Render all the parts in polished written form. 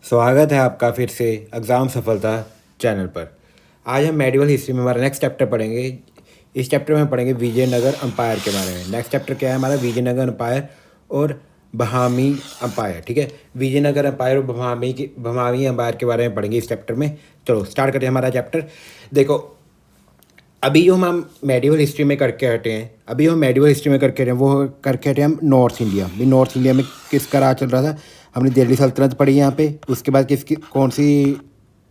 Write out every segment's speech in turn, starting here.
स्वागत है आपका फिर से एग्ज़ाम सफलता चैनल पर। आज हम मेडिवल हिस्ट्री में हमारा नेक्स्ट चैप्टर पढ़ेंगे। इस चैप्टर में हम पढ़ेंगे विजयनगर अंपायर के बारे में। नेक्स्ट चैप्टर क्या है हमारा? विजयनगर अंपायर और बहामी अंपायर। ठीक है, विजयनगर अंपायर और बहामी अंपायर के बारे में पढ़ेंगे इस चैप्टर में। चलो स्टार्ट करते हैं हमारा चैप्टर। देखो, अभी जो हम मेडिवल हिस्ट्री में करके हटे हैं वो करके हटे हम नॉर्थ इंडिया भी। नॉर्थ इंडिया में किसका राज चल रहा था? हमने दिल्ली सल्तनत पढ़ी यहाँ पे। उसके बाद किसकी कौन सी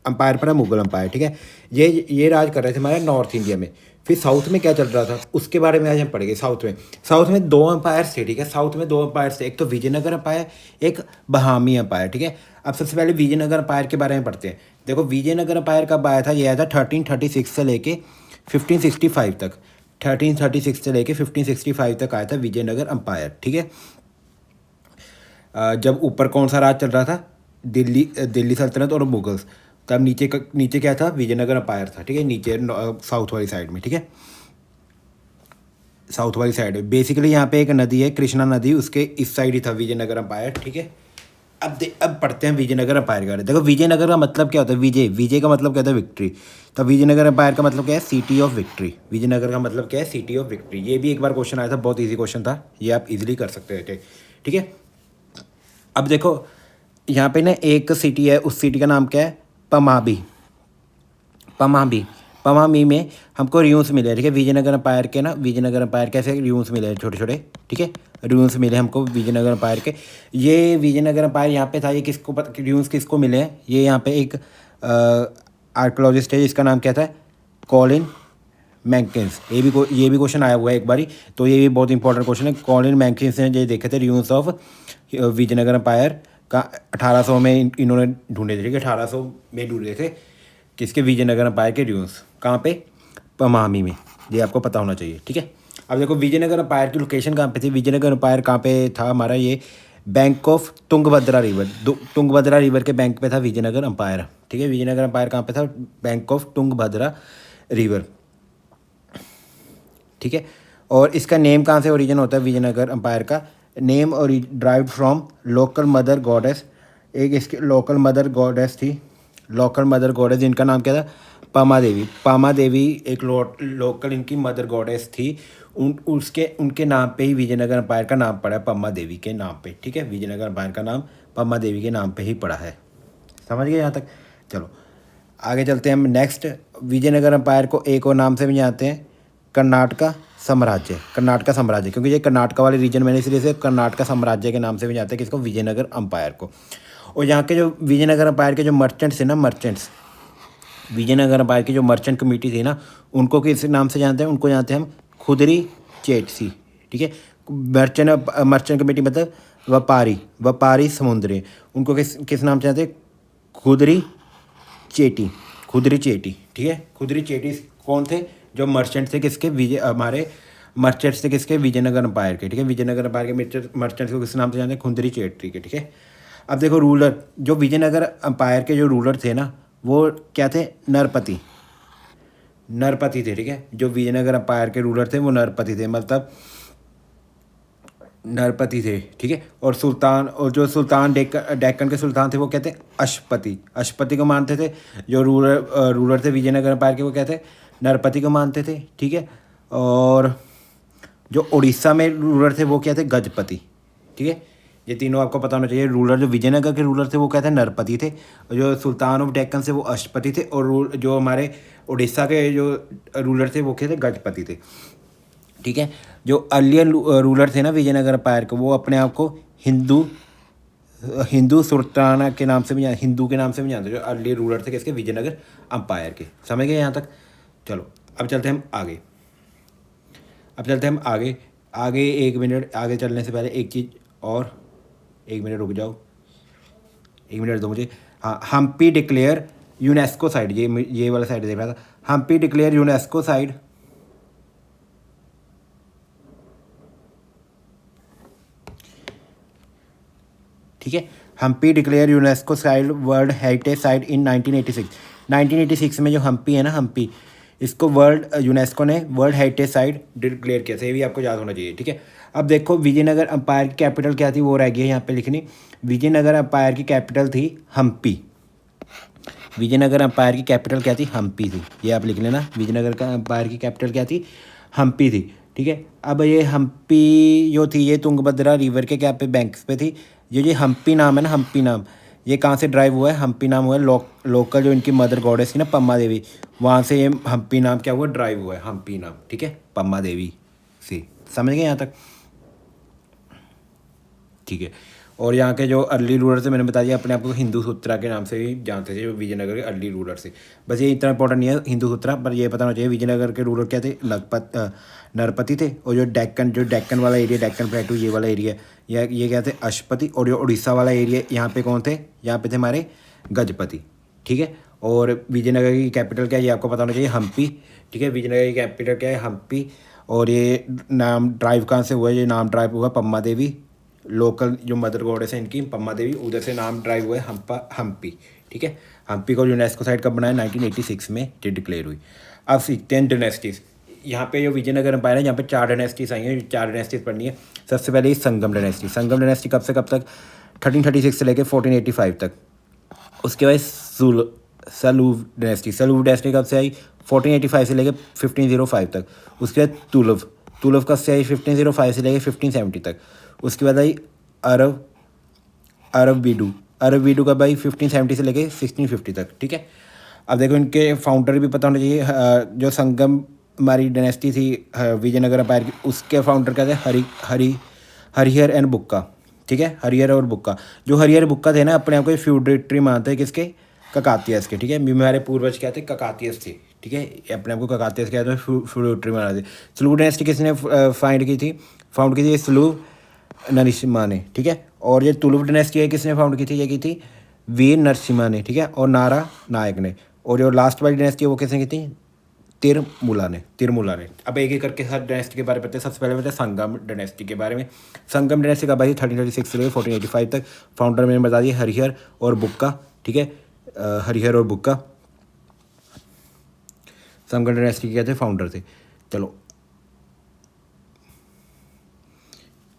अंपायर पढ़ा? मुगल अंपायर। ठीक है, ये राज कर रहे थे हमारे नॉर्थ इंडिया में। फिर साउथ में क्या चल रहा था उसके बारे में आज हम पढ़ेंगे। साउथ में दो अंपायर थे। ठीक है, साउथ में दो अंपायर थे, एक तो विजयनगर अंपायर, एक बहामी अंपायर। ठीक है, अब सबसे पहले विजयनगर अंपायर के बारे में पढ़ते हैं। देखो, विजयनगर अंपायर कब आया था? ये आया था 1336 से लेके 1565 तक। 1336 से लेके 1565 तक आया था विजयनगर अंपायर। ठीक है, जब ऊपर कौन सा राज चल रहा था? दिल्ली सल्तनत और मुगल्स। तब नीचे क्या था? विजयनगर अंपायर था। ठीक है, नीचे साउथ वाली साइड में। ठीक है, साउथ वाली साइड में बेसिकली यहाँ पे एक नदी है, कृष्णा नदी, उसके इस साइड ही था विजयनगर अंपायर। ठीक है, अब पढ़ते हैं विजयनगर अंपायर के बारे में। देखो, विजयनगर का मतलब क्या होता है? विजय का मतलब क्या होता है? विक्ट्री। तो विजयनगर अंपायर का मतलब क्या है? City of victory. विजयनगर का मतलब क्या है? City of victory. ये भी एक बार क्वेश्चन आया था, बहुत ईजी क्वेश्चन था, ये आप इजीली कर सकते थे। ठीक है, अब देखो यहाँ पे ना एक सिटी है, उस सिटी का नाम क्या है? पमाबी। पमाबी पमाबी में हमको र्यूम्स मिले। ठीक है, विजयनगर अंपायर के ना, विजयनगर अंपायर के ऐसे र्यूम्स मिले छोटे छोटे। ठीक है, र्यूम्स मिले हमको विजयनगर अंपायर के। ये विजयनगर अंपायर यहाँ पे था, ये किसको र्यूम्स किसको मिले हैं? ये यहाँ पे एक आर्कोलॉजिस्ट है, जिसका नाम क्या था? कॉलिन मैंकिंस। ये भी क्वेश्चन आया हुआ है एक बारी, तो ये भी बहुत इंपॉर्टेंट क्वेश्चन है। कॉलिन मैंकिंस ने ये देखे थे र्यूम्स ऑफ विजयनगर अंपायर का 1800 में इन्होंने ढूंढे थे। ठीक है, 1800 में ढूंढे थे किसके? विजयनगर अंपायर के र्यूम्स। कहाँ पे? पमामी में। ये आपको पता होना चाहिए। ठीक है, अब देखो विजयनगर अंपायर की लोकेशन कहाँ पे थी? विजयनगर अंपायर कहाँ पे था हमारा? ये bank of Tungabhadra river, Tungabhadra river के बैंक पे था विजयनगर अंपायर। ठीक है, विजयनगर अंपायर कहाँ पे था? Bank of Tungabhadra river. ठीक है, और इसका नेम कहाँ से ओरिजिन होता है विजयनगर अंपायर का? नेम और drive from local mother goddess. एक इसकी लोकल मदर गॉडेस थी, लोकल मदर गॉडेस, जिनका नाम क्या था? पामा देवी। पामा देवी एक लोकल इनकी मदर गॉडेस थी। उनके नाम पे ही विजयनगर अंपायर का नाम पड़ा है, पम्मा देवी के नाम पे। ठीक है, विजयनगर अंपायर का नाम पम्मा देवी के नाम पे ही पड़ा है। समझ गए यहाँ तक? चलो आगे चलते हैं हम नेक्स्ट। विजयनगर अंपायर को एक और नाम से भी जानते हैं, कर्नाटका साम्राज्य। कर्नाटका साम्राज्य, क्योंकि ये कर्नाटका वाले रीजन में, इसलिए से कर्नाटका साम्राज्य के नाम से भी जानते हैं किसको? विजयनगर अंपायर को। और यहाँ के जो विजयनगर अंपायर के जो मर्चेंट्स थे ना, विजयनगर अंपायर की जो मर्चेंट कमेटी थी ना, उनको किस नाम से जानते हैं? उनको जानते हैं हम खुदरी चेटसी। ठीक है, मर्चेंट कमेटी मतलब व्यापारी समुद्री, उनको किस नाम से जानते हैं? खुदरी चेटी। खुदरी चेटी। ठीक है, खुदरी चेटी कौन थे? जो मर्चेंट थे किसके? मर्चेंट्स थे किसके? विजयनगर अंपायर के। ठीक है, विजयनगर अंपायर के मर्चेंट्स को किस नाम से जानते हैं? खुदरी चेटी के। ठीक है, अब देखो रूलर, जो विजयनगर अंपायर के जो रूलर थे ना, वो क्या थे? नरपति थे। ठीक है, जो विजयनगर अंपायर के रूलर थे वो नरपति थे, मतलब नरपति थे। ठीक है, और सुल्तान डेक्कन के सुल्तान थे वो कहते हैं अशपति को मानते थे। जो रूलर थे विजयनगर अंपायर के, वो कहते नरपति को मानते थे। ठीक है, और जो उड़ीसा में रूलर थे वो क्या थे? गजपति। ठीक है, ये तीनों आपको पता होना चाहिए। रूलर जो विजयनगर के रूलर थे वो कहते हैं नरपति थे, और जो सुल्तान ऑफ डेक्कन से वो अशपति थे, और जो हमारे उड़ीसा के जो रूलर थे वो क्या थे? गजपति थे। ठीक है, जो अर्लियर रूलर थे ना विजयनगर अंपायर के, वो अपने आप को हिंदू सुल्ताना के नाम से भी हिंदू के नाम से भी जानते, जो अर्लियर रूलर थे किसके? विजयनगर अंपायर के। समझ गए यहाँ तक? चलो अब चलते हैं हम आगे। आगे 1 मिनट आगे चलने से पहले एक चीज़ और, 1 मिनट रुक जाओ, 1 मिनट दो मुझे। हाँ, हम्पी डिक्लेयर यूनेस्को साइट, ये वाला साइट देख रहा था। Hampi declare UNESCO site. ठीक है, Hampi declare UNESCO site world heritage site in 1986। 1986 में जो हम्पी है ना, इसको वर्ल्ड यूनेस्को ने वर्ल्ड हेरिटेज साइट डिक्लेयर किया था, ये भी आपको याद होना चाहिए, ठीक है। अब देखो विजयनगर एम्पायर की कैपिटल क्या थी, वो रह गई है यहाँ पे लिखनी। विजयनगर एम्पायर की कैपिटल थी हम्पी। विजयनगर एम्पायर की कैपिटल क्या थी, हम्पी थी, ये आप लिख लेना। विजयनगर का एम्पायर की कैपिटल क्या थी, हम्पी थी, ठीक है। अब ये हम्पी जो थी ये तुंगभद्रा रिवर के क्या पे बैंक्स पे थी। ये हम्पी नाम है ना, हम्पी नाम ये कहाँ से ड्राइव हुआ है, हम्पी नाम हुआ है लोकल जो इनकी मदर गॉडेस थी ना पम्मा देवी, वहाँ से ये हम्पी नाम क्या हुआ, ड्राइव हुआ है हम्पी नाम, ठीक है, पम्मा देवी से। समझ गए यहाँ तक, ठीक है। और यहाँ के जो अर्ली रूलर थे मैंने बता दिया, अपने आप को हिंदू सूत्रा के नाम से भी जानते थे जो विजयनगर के अर्ली रूलर से। बस ये इतना इंपॉर्टेंट नहीं है हिंदू सूत्रा, पर ये पता होना चाहिए विजयनगर के रूलर क्या थे, नरपति थे। और जो डेक्कन वाला एरिया, डेक्कन प्लेटू ये वाला एरिया, ये क्या थे, अशपति। और जो उड़ीसा वाला एरिया यहाँ पे कौन थे, यहाँ पे थे हमारे गजपति, ठीक है। और विजयनगर की कैपिटल क्या है ये आपको पता होना चाहिए, हम्पी, ठीक है। विजयनगर की कैपिटल क्या है, हम्पी। और ये नाम ड्राइव कहाँ से हुआ है, ये नाम ड्राइव हुआ पम्मा देवी, लोकल जो मदर गॉडेस है इनकी पम्मा देवी, उधर से नाम ड्राइव हुआ है हम्पी, ठीक है। हम्पी को यूनेस्को साइट कब बनाया, 1986 में ये डिक्लेयर हुई। अब सीखते हैं डायनेस्टीज। यहाँ पे जो विजयनगर एम्पायर है यहाँ पे 4 डायनेस्टीज आई हैं, 4 डायनेस्टीज पढ़नी है। सबसे पहले संगम डायनेस्टी। संगम डायनेस्टी कब से कब तक, 1336 से लेकर 1485 तक। उसके बाद सलूव डायनेस्टी। सलूव डायनेस्टी कब से आई, 1485 से लेकर 1505 तक। उसके बाद तुलव। तुलव कब से आई, 1505 से लेकर 1570 तक। उसके बाद आई अरब अरब बीडू कब आई, 1570 से लेकर 1650 तक, ठीक है। अब देखो इनके फाउंडर भी पता होना चाहिए। जो संगम हमारी डायनेस्टी थी विजयनगर एम्पायर की, उसके फाउंडर क्या थे, हरिहर एंड बुक्का, ठीक है। हरिहर और बुक्का, जो हरिहर बुक्का थे ना अपने आप को फ्यूडेटरी मानते हैं, किसके, ककातियस के, ठीक है। हमारे पूर्वज क्या थे, ककातियस थे, ठीक है। अपने आप को ककातियस क्या थे, फ्यूडेटरी माना थे। स्लूव डायनेस्टी किसने फाउंड की थी स्लूव नरसिम्हा ने, ठीक है। और ये तुलुव डायनेस्टी है किसने फाउंड की थी, ये की थी वीर नरसिम्हा ने, ठीक है। और नारा नायक ने। और जो लास्ट वाली डायनेस्टी है वो किसने की थी, तिरमुला ने। अब एक एक करके हर डायनेस्टी के बारे में बताते हैं। सबसे पहले बताते हैं संगम डायनेस्टी के बारे में। संगम डायनेस्टी का भाई 1336 से लेकर 1485 तक। फाउंडर मैंने बता दिया हरिहर और बुक्का, ठीक है। हरिहर और बुक्का संगम डायनेस्टी के क्या थे, फाउंडर थे। चलो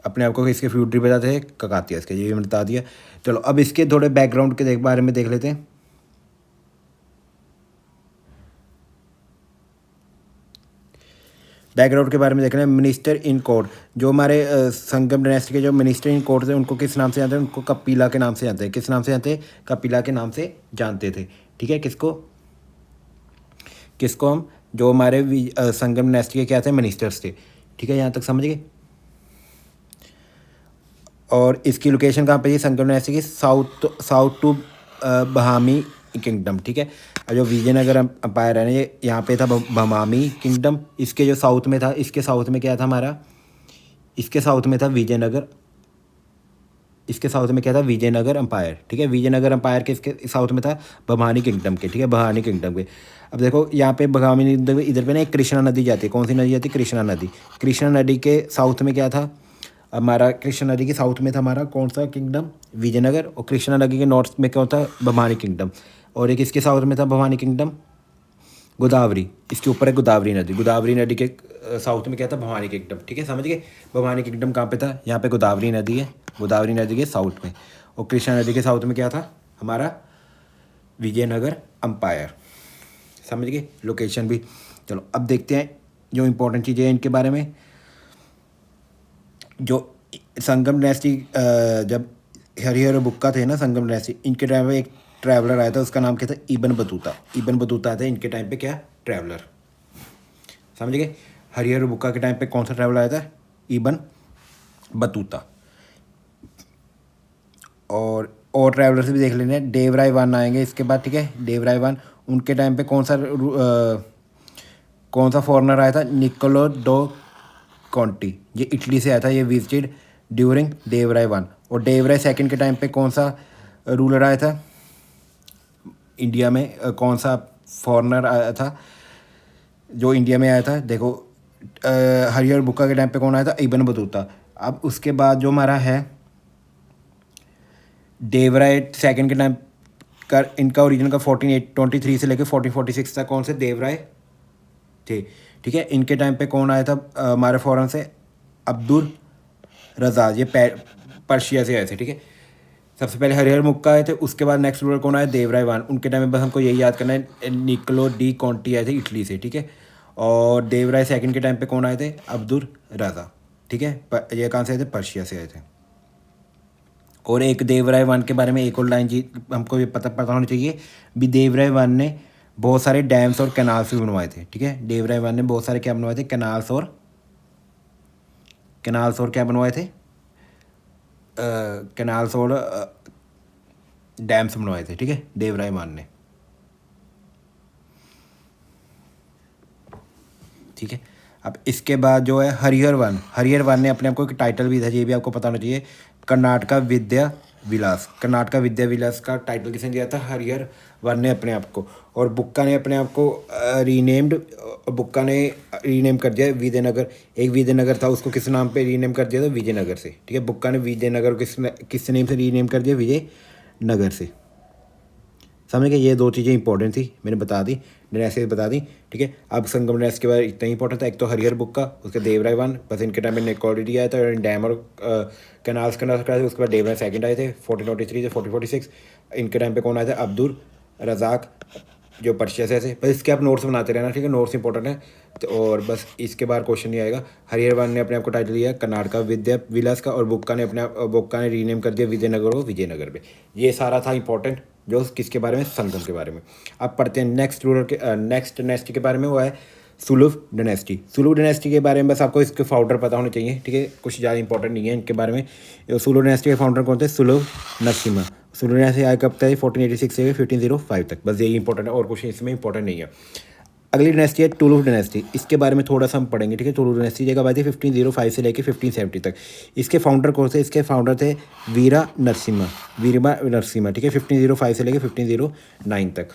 अपने आप को इसके फ्यूडरी बताते हैं ककातियस के, ये भी मैंने बता दिया। चलो अब इसके थोड़े बैकग्राउंड के बारे में देख लेते हैं। बैकग्राउंड के बारे में देख रहे हैं। मिनिस्टर इन कोर्ट, जो हमारे संगम डायनेस्टी के जो मिनिस्टर इन कोर्ट थे उनको किस नाम से जानते हैं, उनको कपिला के नाम से जानते हैं। किस नाम से जानते हैं, कपिला के नाम से जानते थे, ठीक है। किसको हम, जो हमारे संगम डायनेस्टी के क्या थे, मिनिस्टर्स थे, ठीक है। यहाँ तक समझ गए। और इसकी लोकेशन कहाँ पे है, संगम डायनेस्टी की साउथ टू बहामी किंगडम, ठीक है। और जो विजयनगर एम्पायर है ना ये यहाँ पे था बहामी किंगडम। इसके जो साउथ में था, इसके साउथ में क्या था हमारा, इसके साउथ में था विजयनगर, इसके साउथ में क्या था, विजयनगर एम्पायर, ठीक है। विजयनगर एम्पायर के इसके साउथ में था भवानी किंगडम के, ठीक है, भवानी किंगडम के। अब देखो यहाँ पे भवानी किंगडम के इधर पे ना एक कृष्णा नदी जाती है। कौन सी नदी जाती है, कृष्णा नदी। कृष्णा नदी के साउथ में क्या था हमारा, कृष्णा नदी के साउथ में था हमारा कौन सा किंगडम, विजयनगर। और कृष्णा नदी के नॉर्थ में कौन था, भवानी किंगडम। और एक इसके साउथ में था भवानी किंगडम, गोदावरी। इसके ऊपर है गोदावरी नदी। गोदावरी नदी के साउथ में क्या था, भवानी किंगडम, ठीक है, समझ गए। भवानी किंगडम कहाँ पे था, यहाँ पे गोदावरी नदी है, गोदावरी नदी के साउथ में। और कृष्णा नदी के साउथ में क्या था हमारा, विजयनगर एम्पायर, समझ गए लोकेशन भी। चलो अब देखते हैं जो इंपॉर्टेंट चीज़ें हैं इनके बारे में। जो संगम डायनेस्टी जब हरिहर और बुक्का थे ना, संगम डायनेस्टी, इनके टाइम पे एक ट्रैवलर आया था, उसका नाम क्या था, इबन बतूता। इबन बतूता था इनके टाइम पे क्या, ट्रैवलर, समझ गए। हरिहर और बुक्का के टाइम पे कौन सा ट्रैवलर आया था, इबन बतूता। और ट्रैवलर से भी देख लेने, देवराय वन आएंगे इसके बाद, ठीक है। देवराय वन, उनके टाइम पे कौन सा फॉरनर आया था, निकोलो डो कॉन्टी, ये इटली से आया था। ये विजिटेड ड्यूरिंग देवराय वन। और देवराय सेकंड के टाइम पे कौन सा रूलर आया था इंडिया में, कौन सा फॉरनर आया था जो इंडिया में आया था, देखो हरिहर बुक्का के टाइम पे कौन आया था, इबन बतूता। अब उसके बाद जो हमारा है देवराय सेकंड के टाइम का, इनका ओरिजिन का 1423 से लेकर 1446 तक कौन से, देवराय थे, ठीक है। इनके टाइम पे कौन आया था हमारे फॉरन से? अब्दुल रज़ा, ये पर्शिया से आए थे, ठीक है। सबसे पहले हरिहर मुक्का आए थे, उसके बाद नेक्स्ट रूलर कौन आया? देवराय वान। उनके टाइम में बस हमको यही याद करना है, निकोलो डी कॉन्टी आए थे इटली से, ठीक है। और देवराय सेकंड के टाइम पे कौन आए थे? अब्दुल रज़ा, ठीक है। ये कहाँ से आए थे? पर्शिया से आए थे। और एक देवराय वन के बारे में एक और लाइन जी हमको ये पता होनी चाहिए भी, देवराय वन ने बहुत सारे डैम्स और कैनाल्स भी बनवाए थे, ठीक है। देवराय वन ने बहुत सारे क्या बनवाए थे? कैनाल्स और क्या बनवाए थे? कैनाल्स और डैम्स बनवाए थे, ठीक है, देवराय वन ने, ठीक है। अब इसके बाद जो है हरिहर वन ने अपने आप को एक टाइटल भी था, ये भी आपको पता होना चाहिए, कर्नाटका विद्या विलास का टाइटल किसने दिया था? हरिहर वन ने अपने आप को। और बुक्का ने अपने आप को रीनेम कर दिया विजयनगर। एक विजयनगर था, उसको किस नाम पे रीनेम कर दिया था? विजयनगर से, ठीक है। बुक्का ने विजयनगर को किस नेम से रीनेम कर दिया? विजयनगर से। समझ गए? ये दो चीज़ें इंपॉर्टेंट थी, मैंने बता दी, डायनेस्टी बता दी, ठीक है। अब संगम डायनेस्टी के बारे में इतना ही इंपॉर्टेंट था, एक तो हरिहर बुक्का, उसके देवराय वन, बस इनके टाइम में निकोलॉडी आया था, डैम और कैनाल्स कराए थे। उसके बाद देवराय सेकंड आए थे 1443 से 1446। इनके टाइम पे कौन आया था? अब्दुल रज़ाक, जो पर्शिया से थे। बस इसके आप नोट्स बनाते रहना, ठीक है, नोट्स इंपॉर्टेंट है। तो और बस इसके बाद क्वेश्चन नहीं आएगा। हरिहर वन ने अपने आप को टाइटल दिया कर्नाटका विद्या विलास का, और बुक्का ने रीनेम कर दिया विजयनगर को विजयनगर पे। ये सारा था इंपॉर्टेंट, जो किसके बारे में? संगम के बारे में। अब पढ़ते हैं नेक्स्ट डायनेस्टी के बारे में, वो है सुलभ डायनेस्टी के बारे में बस आपको इसके फाउंडर पता होने चाहिए, ठीक है, कुछ ज़्यादा इंपॉर्टेंट नहीं है इनके बारे में। सुलभ डायनेस्टी के फाउंडर कौन थे? सुलभ नरसिम्हा। सुलभ डायनेस्टी आया कब तक? 1486 से 1505 तक, बस यही इंपॉर्टेंट है, और कुछ इसमें इंपॉर्टेंट नहीं है। अगली डायनेस्टी है टुलुप डायनेस्टी, इसके बारे में थोड़ा सा हम पढ़ेंगे, ठीक है। टुलुप डायनेस्टी जगह आई थी 1505 से लेकर 1570 तक। इसके फाउंडर कौन थे? इसके फाउंडर थे वीरा नरसिम्हा, ठीक है, 1505 से लेकर 1509 तक,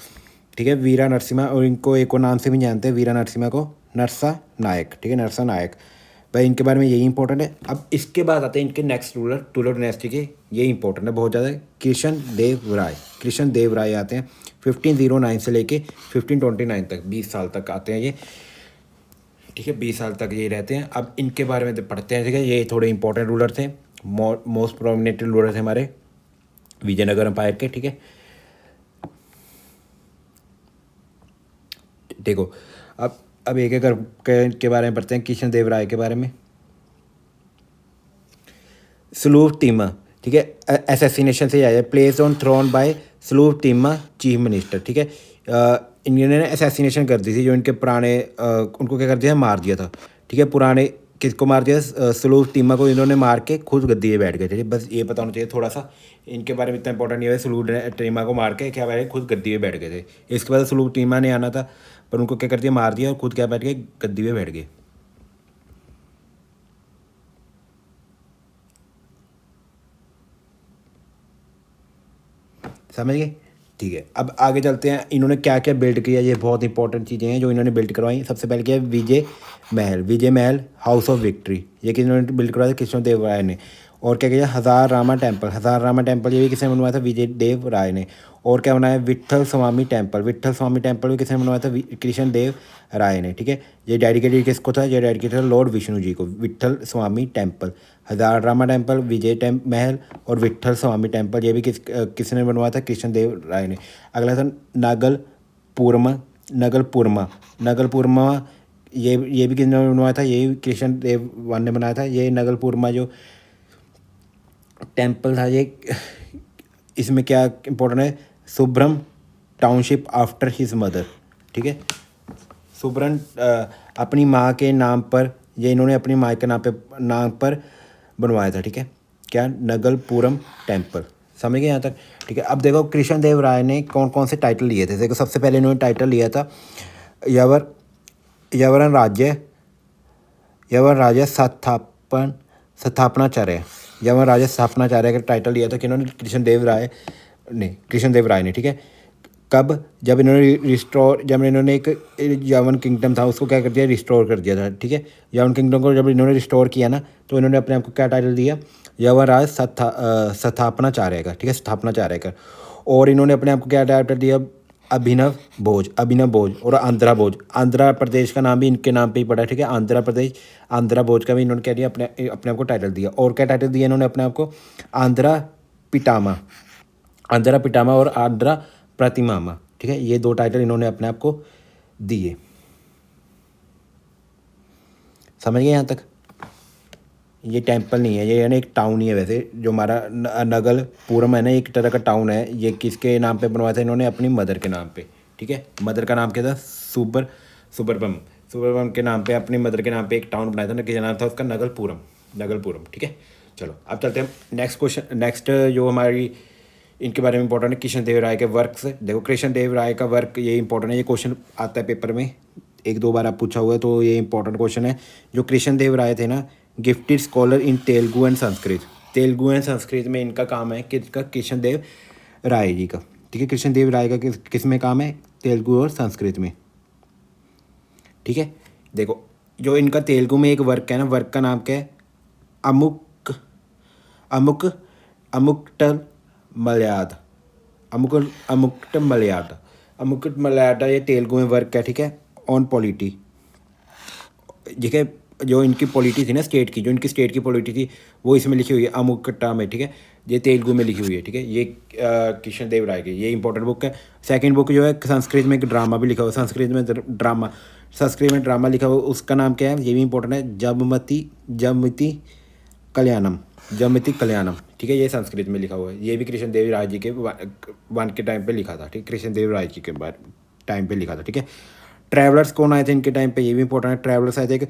ठीक है, वीरा नरसिम्हा। और इनको एक और नाम से भी जानते हैं, वीरा नरसिम्हा को नरसा नायक, ठीक है, नरसा नायक। भाई इनके बारे में यही इंपॉर्टेंट है। अब इसके बाद आते हैं इनके नेक्स्ट रूलर टुलुप डायनेस्टी के, ये इंपॉर्टेंट है बहुत ज़्यादा। कृष्ण देव राय आते हैं 1509 से लेके 1529 तक, 20 साल तक आते हैं ये, ठीक है, 20 साल तक ये रहते हैं। अब इनके बारे में पढ़ते हैं, ठीक है। ये थोड़े इंपॉर्टेंट रूलर थे, मोस्ट प्रोमिनेंट रूलर थे हमारे विजयनगर एम्पायर के, ठीक है। देखो अब एक एक के बारे में पढ़ते हैं। कृष्ण देव राय के बारे में, स्लूव टीमा, ठीक है, असैसिनेशन से आया, प्लेस ऑन थ्रोन बाय स्लूव टीमा चीफ मिनिस्टर, ठीक है। इन्होंने असैसिनेशन कर दी थी, जो इनके पुराने उनको क्या कर दिया? मार दिया था, ठीक है। पुराने किसको मार दिया? स्लूव टीमा को इन्होंने मार के खुद गद्दी पे बैठ गए थे, बस ये पता होना चाहिए थोड़ा सा। इनके बारे में इतना इंपॉर्टेंट नहीं है, स्लूव टीमा को मार के क्या बैठे? खुद गद्दी पे बैठ गए थे। इसके बाद स्लूव टीमा ने आना था, पर उनको क्या कर दिया? मार दिया, और खुद क्या बैठ गए? गद्दी पे बैठ गए। समझ गए? ठीक है, अब आगे चलते हैं। इन्होंने क्या क्या बिल्ड किया, ये बहुत इंपॉर्टेंट चीज़ें हैं जो इन्होंने बिल्ड करवाई। सबसे पहले क्या है? विजय महल हाउस ऑफ विक्ट्री, ये कि इन्होंने बिल्ड करवाया था कृष्ण देव राय ने। और क्या किया? हजार रामा टेम्पल ये भी किसने बनवाया था? विजय देव राय ने। और क्या बनाया? विट्ठल स्वामी टेम्पल भी किसने बनवाया था? कृष्ण देव राय ने, ठीक है। ये डेडिकेटेड किसको था? ये डेडिकेटेड लॉर्ड विष्णु जी को। विट्ठल स्वामी टेम्पल, हजार रामा टेम्पल, महल और विट्ठल स्वामी टेम्पल, ये भी किसने बनवाया था? कृष्ण देव राय ने। अगला था नगलपुरमा, ये भी किसने बनवाया था? ये भी कृष्ण देव वन ने बनाया था। ये नगलपुरमा जो टेम्पल था, ये इसमें क्या इंपॉर्टेंट है? Subram township after his mother, ठीक है। सुब्रम अपनी माँ के नाम पर, ये इन्होंने अपनी माँ के नाम पर बनवाया था, ठीक है। क्या? नगलपुरम टेम्पल। समझ गए यहाँ तक? ठीक है। अब देखो कृष्ण देव राय ने कौन कौन से टाइटल लिए थे। देखो सबसे पहले इन्होंने टाइटल लिया था यवरन राज्य स्थापनाचार्य। यवन राज्य स्थापनाचार्य का टाइटल लिया था कि इन्होंने कृष्ण देव राय ने, ठीक है। कब? जब इन्होंने एक यवन किंगडम था उसको क्या कर दिया? रिस्टोर कर दिया था, ठीक है। यवन किंगडम को जब इन्होंने रिस्टोर किया ना, तो इन्होंने अपने आप को क्या टाइटल दिया? यवन राज स्थापनाचार्य का, ठीक है, स्थापनाचार्य का। और इन्होंने अपने आप को क्या टाइटल दिया? अभिनव भोज और आंध्रा भोज। आंध्र प्रदेश का नाम भी इनके नाम पे ही पड़ा है, ठीक है। आंध्र प्रदेश, आंध्रा भोज का भी इन्होंने क्या दिया, अपने अपने आप को टाइटल दिया। और क्या टाइटल दिया इन्होंने अपने आप को, आंध्रा पिटामा, आंध्रा पिटामा और आंध्रा प्रतिमामा, ठीक है। ये 2 टाइटल इन्होंने अपने आप को दिए। समझ गए यहाँ तक? ये टेम्पल नहीं है, ये है ना एक टाउन ही है वैसे, जो हमारा नगलपुरम है ना, एक तरह का टाउन है। ये किसके नाम पे बनवाया था इन्होंने, अपनी मदर के नाम पे, ठीक है। मदर का नाम क्या था, सुबरबम सुबरबम के नाम पे, अपनी मदर के नाम पे एक टाउन बनाया था ना, क्या नाम था उसका, नगलपुरम, ठीक है। चलो अब चलते हैं नेक्स्ट क्वेश्चन। नेक्स्ट जो हमारी इनके बारे में इंपॉर्टेंट है, कृष्णदेव राय के वर्क से। देखो कृष्णदेव राय का वर्क ये इंपॉर्टेंट है, ये क्वेश्चन आता है पेपर में 1-2 बार आप पूछा हुआ है, तो ये इंपॉर्टेंट क्वेश्चन है। जो कृष्णदेव राय थे ना, gifted scholar in Telugu and Sanskrit. Telugu and Sanskrit में इनका काम है, किसका, कृष्णदेव राय जी का, ठीक है। कृष्णदेव राय का किस में काम है, तेलुगु और संस्कृत में, ठीक है। देखो जो इनका तेलुगु में एक वर्क है ना, वर्क का नाम क्या है, अमुक अमुक अमुक्तल मलयाद, अमुक्तल मलयाद, ये तेलुगु में वर्क है, ठीक है। ऑन पॉलिटी, ठीक है। जो इनकी पॉलिटी थी ना स्टेट की, जो इनकी स्टेट की पॉलिटी थी वो इसमें लिखी हुई है, अमुकट्टा में, ठीक है। ये तेलुगु में लिखी हुई है, ठीक है। ये कृष्णदेव राय की ये इंपॉर्टेंट बुक है। सेकंड बुक जो है, संस्कृत में एक ड्रामा भी लिखा हुआ है, संस्कृत में ड्रामा लिखा हुआ, उसका नाम क्या है, ये भी इंपॉर्टेंट है, जमति कल्याणम, ठीक है। ये संस्कृत में लिखा हुआ है, ये भी कृष्णदेव राय जी के वन के टाइम पे लिखा था, ठीक। कृष्णदेव राय जी के टाइम पे लिखा था, ठीक है। ट्रैवलर्स कौन आए थे इनके टाइम पे, ये भी इंपॉर्टेंट है। ट्रैवलर्स आए थे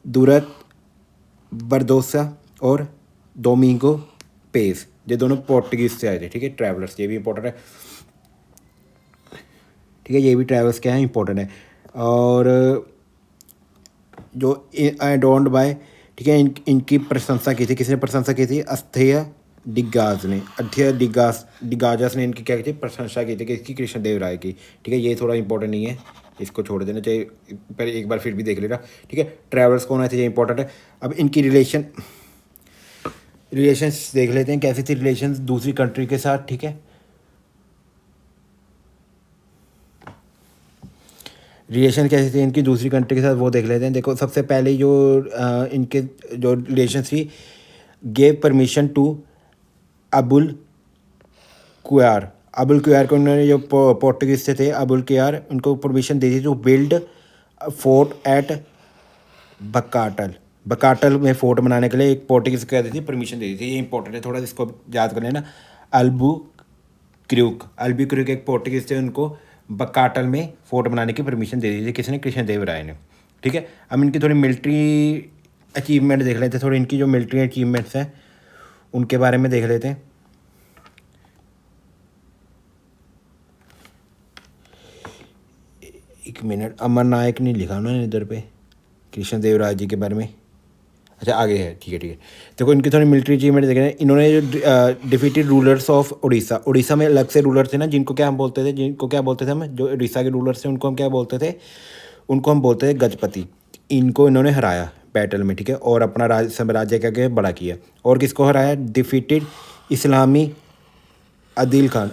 दुरत बरदोसा और डोमिंगो पेस, ये दोनों पोर्टुगीज से आए थे, ठीक है। ट्रैवलर्स ये भी इंपॉर्टेंट है, ठीक है। ये भी ट्रैवलर्स क्या है, इंपॉर्टेंट है। और जो डोंट बाय, ठीक है, इनकी प्रशंसा की थी, किसने प्रशंसा की थी, डिगाजस ने इनकी क्या की थी, प्रशंसा की थी, किसकी, कृष्णदेव राय की, ठीक है। ये थोड़ा इंपॉर्टेंट नहीं है, इसको छोड़ देना चाहिए, पर एक बार फिर भी देख लेना, ठीक है। ट्रैवलर्स कौन आए थे, ये इंपॉर्टेंट है। अब इनकी रिलेशंस देख लेते हैं, कैसी थी रिलेशंस दूसरी कंट्री के साथ, ठीक है। रिलेशन कैसी थी इनकी दूसरी कंट्री के साथ, वो देख लेते हैं। देखो सबसे पहले जो इनके जो रिलेशन थी, गेव परमिशन टू अबुल कुयार को, उन्होंने जो पोर्टुगीज से थे, अबुल कुयार, उनको परमिशन दी थी टू बिल्ड फोर्ट एट बकाटल में फोर्ट बनाने के लिए एक पोर्टुगीज को दी थी, परमिशन दी थी। ये इंपॉर्टेंट है, थोड़ा इसको याद कर लेना। अल्बू क्रूक एक पोर्टुगीज थे, उनको बकाटल में फोर्ट बनाने की परमिशन दे दी थी, किसने, कृष्णदेव राय ने, ठीक है। अब इनकी थोड़ी मिलिट्री अचीवमेंट देख लेते हैं, थोड़ी इनकी जो मिलिट्री अचीवमेंट्स हैं उनके बारे में देख लेते हैं। एक मिनट, अमर नायक नहीं लिखा उन्होंने इधर पे कृष्णदेव राय जी के बारे में, अच्छा आगे है, ठीक है। देखो इनकी थोड़ी मिलिट्री अचीवमेंट देख रहे हैं। इन्होंने जो डिफीटेड रूलर्स ऑफ उड़ीसा में अलग से रूलर थे ना, जिनको क्या बोलते थे हम, जो उड़ीसा के रूलर्स थे उनको हम क्या बोलते थे, उनको हम बोलते थे गजपति। इनको इन्होंने हराया बैटल में, ठीक है, और अपना साम्राज्य क्या बड़ा किया। और किसको हराया, डिफीटेड इस्लामी अदिल खान,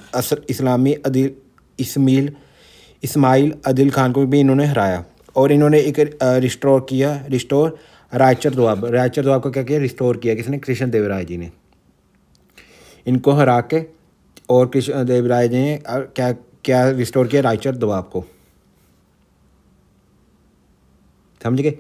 इस्माइल अदिल खान को भी इन्होंने हराया। और इन्होंने एक रिस्टोर रायचर दोआब को क्या किया, रिस्टोर किया, किसने, कृष्णदेव राय जी ने। इनको हरा के और कृष्णदेव राय जी ने क्या क्या रिस्टोर किया, रायचर दोआब को, समझ गए,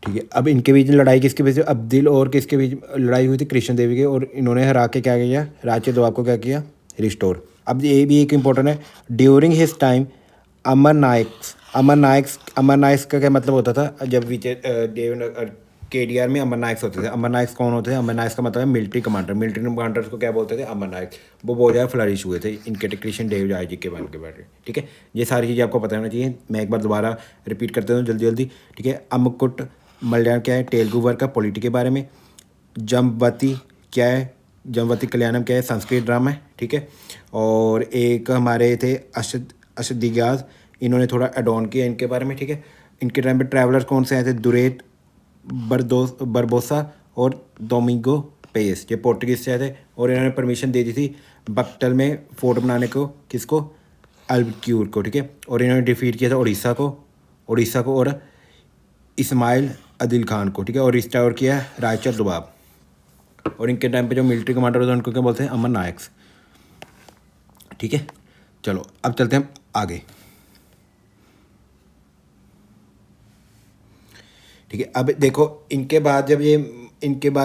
ठीक है। अब इनके बीच लड़ाई किसके बीच, अब्दिल और किसके बीच लड़ाई हुई थी, कृष्णदेव की, और इन्होंने हरा के क्या किया, रायचर दोआब को क्या किया, रिस्टोर। अब ये भी एक इंपॉर्टेंट है, ड्यूरिंग हिज टाइम अमर नायक्स का क्या मतलब होता था, जब विजय देव KDR में अमर नायक्स होते थे। अमर नायक्स कौन होते थे, अमर नायक्स का मतलब है मिलिट्री कमांडर को क्या बोलते थे, अमर नायक। वो बहुत ज़्यादा फ्लरिश हुए थे इनके कृष्णदेव राय जी के बारे में, ठीक है। ये सारी चीज़ें आपको पता होना चाहिए। मैं एक बार दोबारा रिपीट करते हूँ जल्दी, ठीक है। अमुकुट मलयालम क्या है, तेलुगु वर्क का पॉलिटी के बारे में। जमवती क्या है, जमवती कल्याणम क्या है, संस्कृत ड्रामा है, ठीक है। और एक हमारे थे अशदिगाज, इन्होंने थोड़ा एडॉन किया इनके बारे में, ठीक है। इनके टाइम पे ट्रैवलर्स कौन से आए थे, दुरेत बरबोसा और डोमिंगो पेस, ये पोर्टुगीज से आए थे। और इन्होंने परमिशन दे दी थी बक्टल में फोर्ट बनाने को, किसको, अल्बक्यूर को, ठीक है। और इन्होंने डिफीट किया था उड़ीसा को और इस्माइल अदिल खान को, ठीक है। और रिस्टोर किया रायचर दुबाब। और इनके टाइम पे जो मिलिट्री कमांडर होते हैं उनको क्या बोलते हैं, अमर नायक्स, ठीक है। चलो अब चलते हैं आगे, ठीक है। अब देखो इनके बाद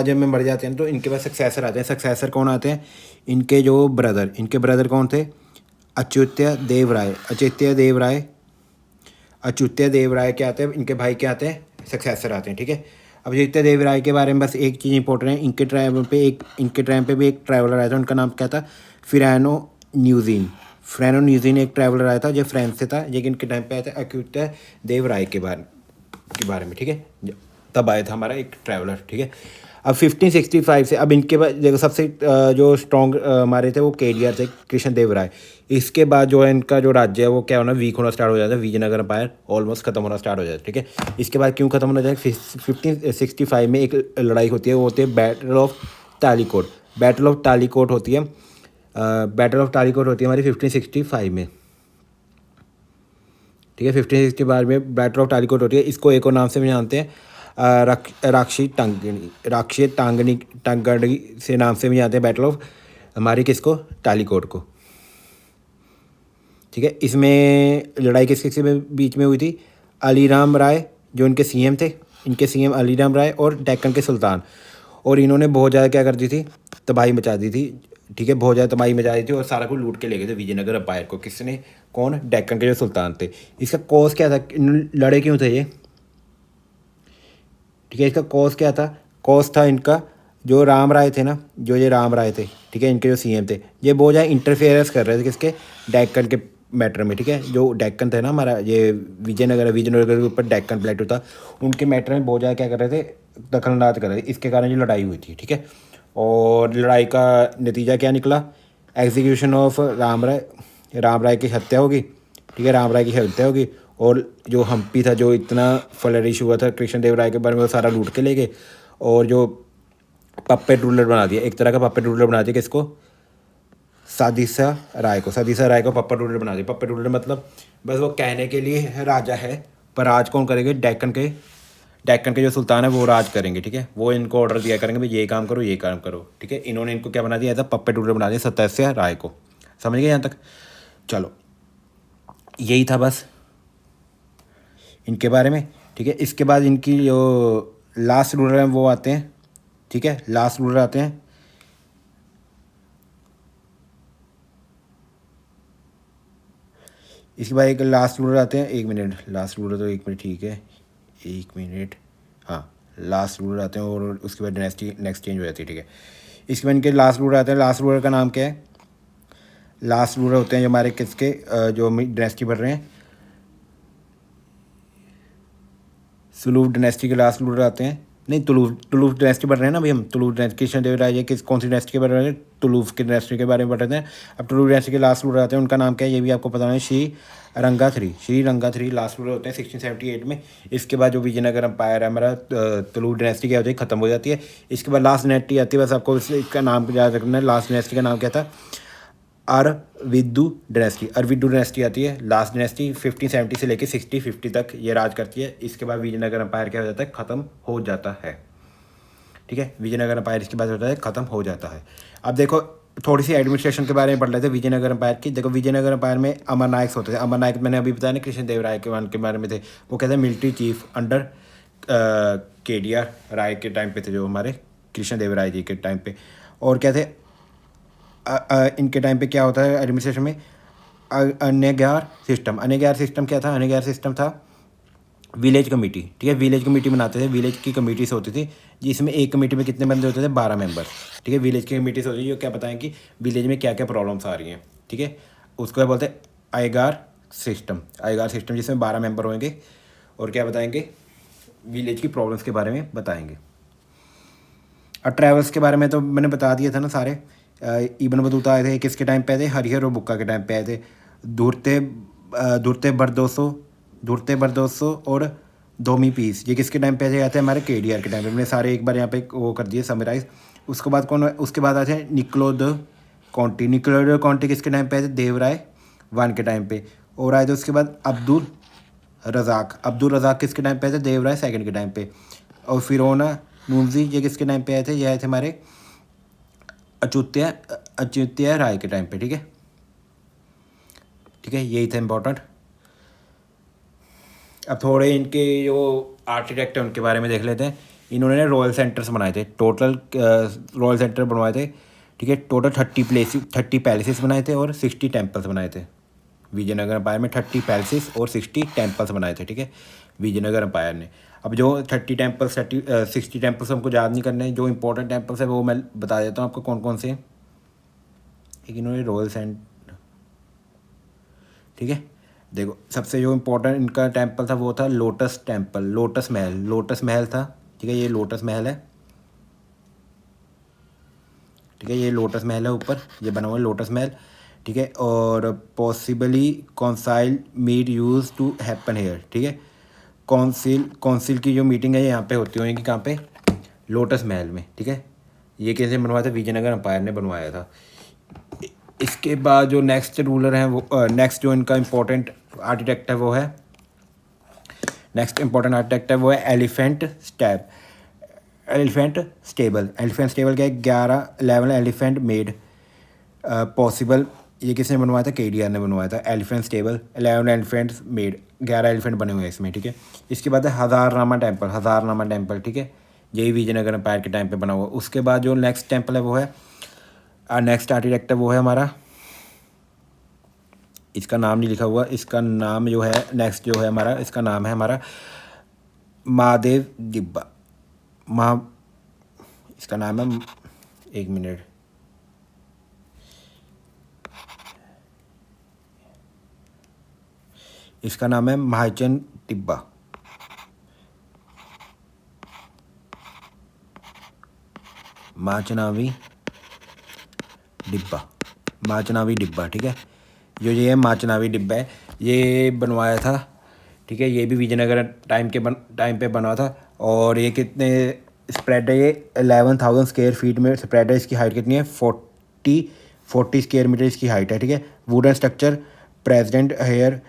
जब मैं मर जाते हैं तो इनके बाद सक्सेसर आते हैं। सक्सेसर कौन आते हैं, इनके ब्रदर कौन थे, अच्युत्य देव राय क्या आते हैं, इनके भाई क्या आते हैं, सक्सेसर आते हैं, ठीक है। अब अच्युत्य देव राय के बारे में बस एक चीज़ इंपॉर्टेंट है, इनके टाइम पे भी एक ट्रैवलर आया था, उनका नाम क्या था, फ्रेनो न्यूजीन एक ट्रैवलर आया था जो फ्रांस से था, लेकिन इनके टाइम पे आया था अच्युत्य देव राय के बारे में, ठीक है। तब आया था हमारा एक ट्रैवलर, ठीक है। अब 1565 से अब इनके बाद देखो सबसे जो स्ट्रॉन्ग हमारे थे वो केडीआर थे, कृष्णदेवराय। इसके बाद जो है इनका जो राज्य है वो क्या होना, वीक होना स्टार्ट हो जाता है, विजयनगर एम्पायर ऑलमोस्ट खत्म होना स्टार्ट हो जाता है, ठीक है। इसके बाद क्यों खत्म होना जाता है, 1565 में एक लड़ाई होती है, वो होती है बैटल ऑफ टालीकोट होती है। बैटल ऑफ टालीकोट होती है हमारी 1565 में, ठीक है। 1565 में बैटल ऑफ टालीकोट होती है। इसको एक और नाम से भी जानते हैं, राक्षी टांगनी से नाम से भी जानते हैं बैटल ऑफ हमारी किसको, टालीकोट को, ठीक है। इसमें लड़ाई किसके बीच में हुई थी, अलीराम राय जो इनके सीएम थे, इनके सीएम अलीराम राय और डेक्कन के सुल्तान। और इन्होंने बहुत ज़्यादा क्या कर दी थी, तबाही मचा दी थी, ठीक है। बहुत ज़्यादा तबाही मचा दी थी और सारा कुछ लूट के ले गए थे विजयनगर एम्पायर को। किसने, कौन, डेक्कन के जो सुल्तान थे। इसका कॉज क्या था, लड़े क्यों थे ये, ठीक है। इसका कॉज क्या था, कॉज था इनका जो राम राय थे ना, ये राम राय थे, ठीक है। इनके जो सीएम थे ये बहुत ज़्यादा इंटरफेरेंस कर रहे थे किसके, डेक्कन के मैटर में, ठीक है। जो डेक्कन थे ना हमारा, ये विजयनगर के ऊपर डेक्कन प्लेटू था, उनके मैटर में बहुत ज़्यादा क्या कर रहे थे, दखलंदाज कर रहे थे। इसके कारण ये लड़ाई हुई थी, ठीक है। और लड़ाई का नतीजा क्या निकला, एग्जीक्यूशन ऑफ राम राय की हत्या होगी, ठीक है। राम राय की हत्या होगी। और जो हम्पी था, जो इतना फ्लरिश हुआ था कृष्णदेव राय के बारे में, वो सारा लूट के ले गए। और जो पप्पेट रूलर बना दिया, एक तरह का पप्पेट रूलर बना दिया किसको, सादिशा राय को पप्पेट रूलर बना दिया। पप्पेट रूलर मतलब बस वो कहने के लिए राजा है, पर राज कौन करेंगे, डेक्कन के जो सुल्तान है वो राज करेंगे, ठीक है। वो इनको ऑर्डर दिया करेंगे भाई ये काम करो, ठीक है। इन्होंने इनको क्या बना दिया, ऐसा पप्पेट रूलर बना दिया सत्यास्या राय को। समझ गए यहाँ तक, चलो यही था बस इनके बारे में, ठीक है। इसके बाद इनकी जो लास्ट रूलर हैं वो आते हैं, ठीक है। लास्ट रूलर आते हैं, इसके बाद एक लास्ट रूलर आते हैं, एक मिनट, लास्ट रूलर तो एक मिनट, ठीक है, एक मिनट, हाँ लास्ट रूलर आते हैं। और उसके बाद डायनेस्टी नेक्स्ट चेंज हो जाती है, ठीक है। इसके बाद इनके लास्ट रूलर आते हैं, लास्ट रूलर का नाम क्या है, लास्ट रूलर होते हैं जो हमारे किसके, जो डायनेस्टी बढ़ रहे हैं, सुलूफ डायनेस्टी के लास्ट रूलर आते हैं, नहीं तुलूफ डायनेस्टी बढ़ रहे हैं ना अभी हम, तुलूफ डायनेस्टी, कृष्णदेव राय किस कौन सी डायनेस्टी के बारे में, तुलूफ की डायनेस्टी के बारे में बढ़ रहे हैं। अब तुलूफ डायनेस्टी के लास्ट रूलर आते हैं, उनका नाम क्या है ये भी आपको पता है, श्री रंगा थ्री लास्ट रूलर होते हैं 1678 में। इसके बाद जो विजयनगर एम्पायर है हमारा, तुलूफ डायनेस्टी क्या होती है, खत्म हो जाती है। इसके बाद लास्ट डायनेस्टी आती है, बस आपको इसका नाम याद रखना है, लास्ट डायनेस्टी का नाम क्या था, अरविदु डायनेस्टी आती है। लास्ट डायनेस्टी 1570 से लेकर 6050 तक ये राज करती है। इसके बाद विजयनगर एम्पायर क्या हो जाता है, ख़त्म हो जाता है, ठीक है। विजयनगर एम्पायर इसके बाद होता है ख़त्म हो जाता है। अब देखो थोड़ी सी एडमिनिस्ट्रेशन के बारे में पढ़ लेते हैं विजयनगर एम्पायर की। देखो विजयनगर एम्पायर में अमर नायक्स होते थे। अमर नायक मैंने अभी बताया ना, कृष्णदेव राय के बारे में थे। वो कहते हैं मिलिट्री चीफ अंडर केडीआर राय के टाइम पे थे, जो हमारे कृष्णदेव राय जी के टाइम पे। और क्या थे, इनके टाइम पे क्या होता है एडमिनिस्ट्रेशन में, अन्यगार सिस्टम क्या था, अन्यगार सिस्टम था विलेज कमेटी, ठीक है। विलेज कमेटी बनाते थे, विलेज की कमेटी से होती थी, जिसमें एक कमेटी में कितने बंदे होते थे, 12 मेंबर, ठीक है। विलेज की कमेटी से होती है जो क्या बताएं कि विलेज में क्या क्या प्रॉब्लम्स आ रही हैं, ठीक है। उसको क्या बोलते हैं, आयगार सिस्टम, जिसमें 12 मेंबर होंगे और क्या बताएंगे, विलेज की प्रॉब्लम्स के बारे में बताएंगे। और ट्रैवल्स के बारे में तो मैंने बता दिया था ना सारे। इब्न बतूता आए थे किसके टाइम पे आए थे, हरिहर और बुक्का के टाइम पे आए थे। धुरते बरदोसो और धोमी पीस ये किसके टाइम पे आए थे, हमारे केडीआर के टाइम पे। मैंने सारे एक बार यहाँ पे वो कर दिए समराइज। उसके बाद आते हैं निकोलो द कॉन्टी किसके टाइम पे आए थे, देवराय वन के टाइम पे। और आए थे उसके बाद अब्दुल रज़ाक किसके टाइम पे आए थे? देवराय सेकंड के टाइम पे। और फिरौना नूनजी ये किसके टाइम पे आए थे? ये आए थे हमारे अच्युत्य राय के टाइम पे। ठीक है, ठीक है, यही था इम्पोर्टेंट। अब थोड़े इनके जो आर्किटेक्ट हैं उनके बारे में देख लेते हैं। इन्होंने रॉयल सेंटर्स बनाए थे, टोटल रॉयल सेंटर बनवाए थे। ठीक है, टोटल 30 पैलेसेस बनाए थे और 60 टेम्पल्स बनाए थे। विजयनगर एम्पायर में 30 पैलेसेस और 60 टेम्पल्स बनाए थे। ठीक है, विजयनगर एम्पायर ने। अब जो 60 टेम्पल्स हमको याद नहीं करने, जो इंपॉर्टेंट टेम्पल्स है वो मैं बता देता हूँ आपको कौन कौन से हैं। एक इन्होंने रॉयल सेंट, ठीक है, देखो सबसे जो इम्पोर्टेंट इनका टेम्पल था वो था लोटस टेम्पल, लोटस महल था। ठीक है, ये लोटस महल है। ठीक है, ये लोटस महल है, ऊपर ये बना हुआ है लोटस महल। ठीक है, और possibly council meet use to happen here. ठीक है, कौंसिल की जो मीटिंग है ये यहाँ पे होती होगी, कहाँ पे? लोटस महल में। ठीक है, ये कैसे बनवाया था? विजयनगर एम्पायर ने बनवाया था। इसके बाद जो नेक्स्ट रूलर हैं वो नेक्स्ट जो इनका इम्पोर्टेंट आर्किटेक्ट है वो है एलिफेंट स्टेबल क्या है? 11 एलिफेंट मेड पॉसिबल। ये किसने बनवाया था? KDR ने बनवाया था। Elephant stable, 11 elephants made, 11 elephant बने हुए हैं इसमें। ठीक है, इसके बाद है हज़ारनामा टेम्पल। ठीक है, यही विजयनगर एम्पायर के टाइम पे बना हुआ। उसके बाद जो नेक्स्ट टेम्पल है वो है, नेक्स्ट आर्किटेक्ट है वो है हमारा, इसका नाम नहीं लिखा हुआ, इसका नाम जो है नेक्स्ट जो है हमारा, इसका नाम है हमारा महादेव डिब्बा। इसका नाम है, एक मिनट, इसका नाम है महाचन डिब्बा। माचनावी डिब्बा। ठीक है, जो ये है माचनावी डिब्बा है, ये बनवाया था। ठीक है, ये भी विजयनगर टाइम पे बना था। और ये कितने स्प्रेड है? ये 11,000 स्क्वायर फीट में स्प्रेड है। इसकी हाइट कितनी है? 40 स्क्वायर मीटर इसकी हाइट है। ठीक है, wooden structure, president here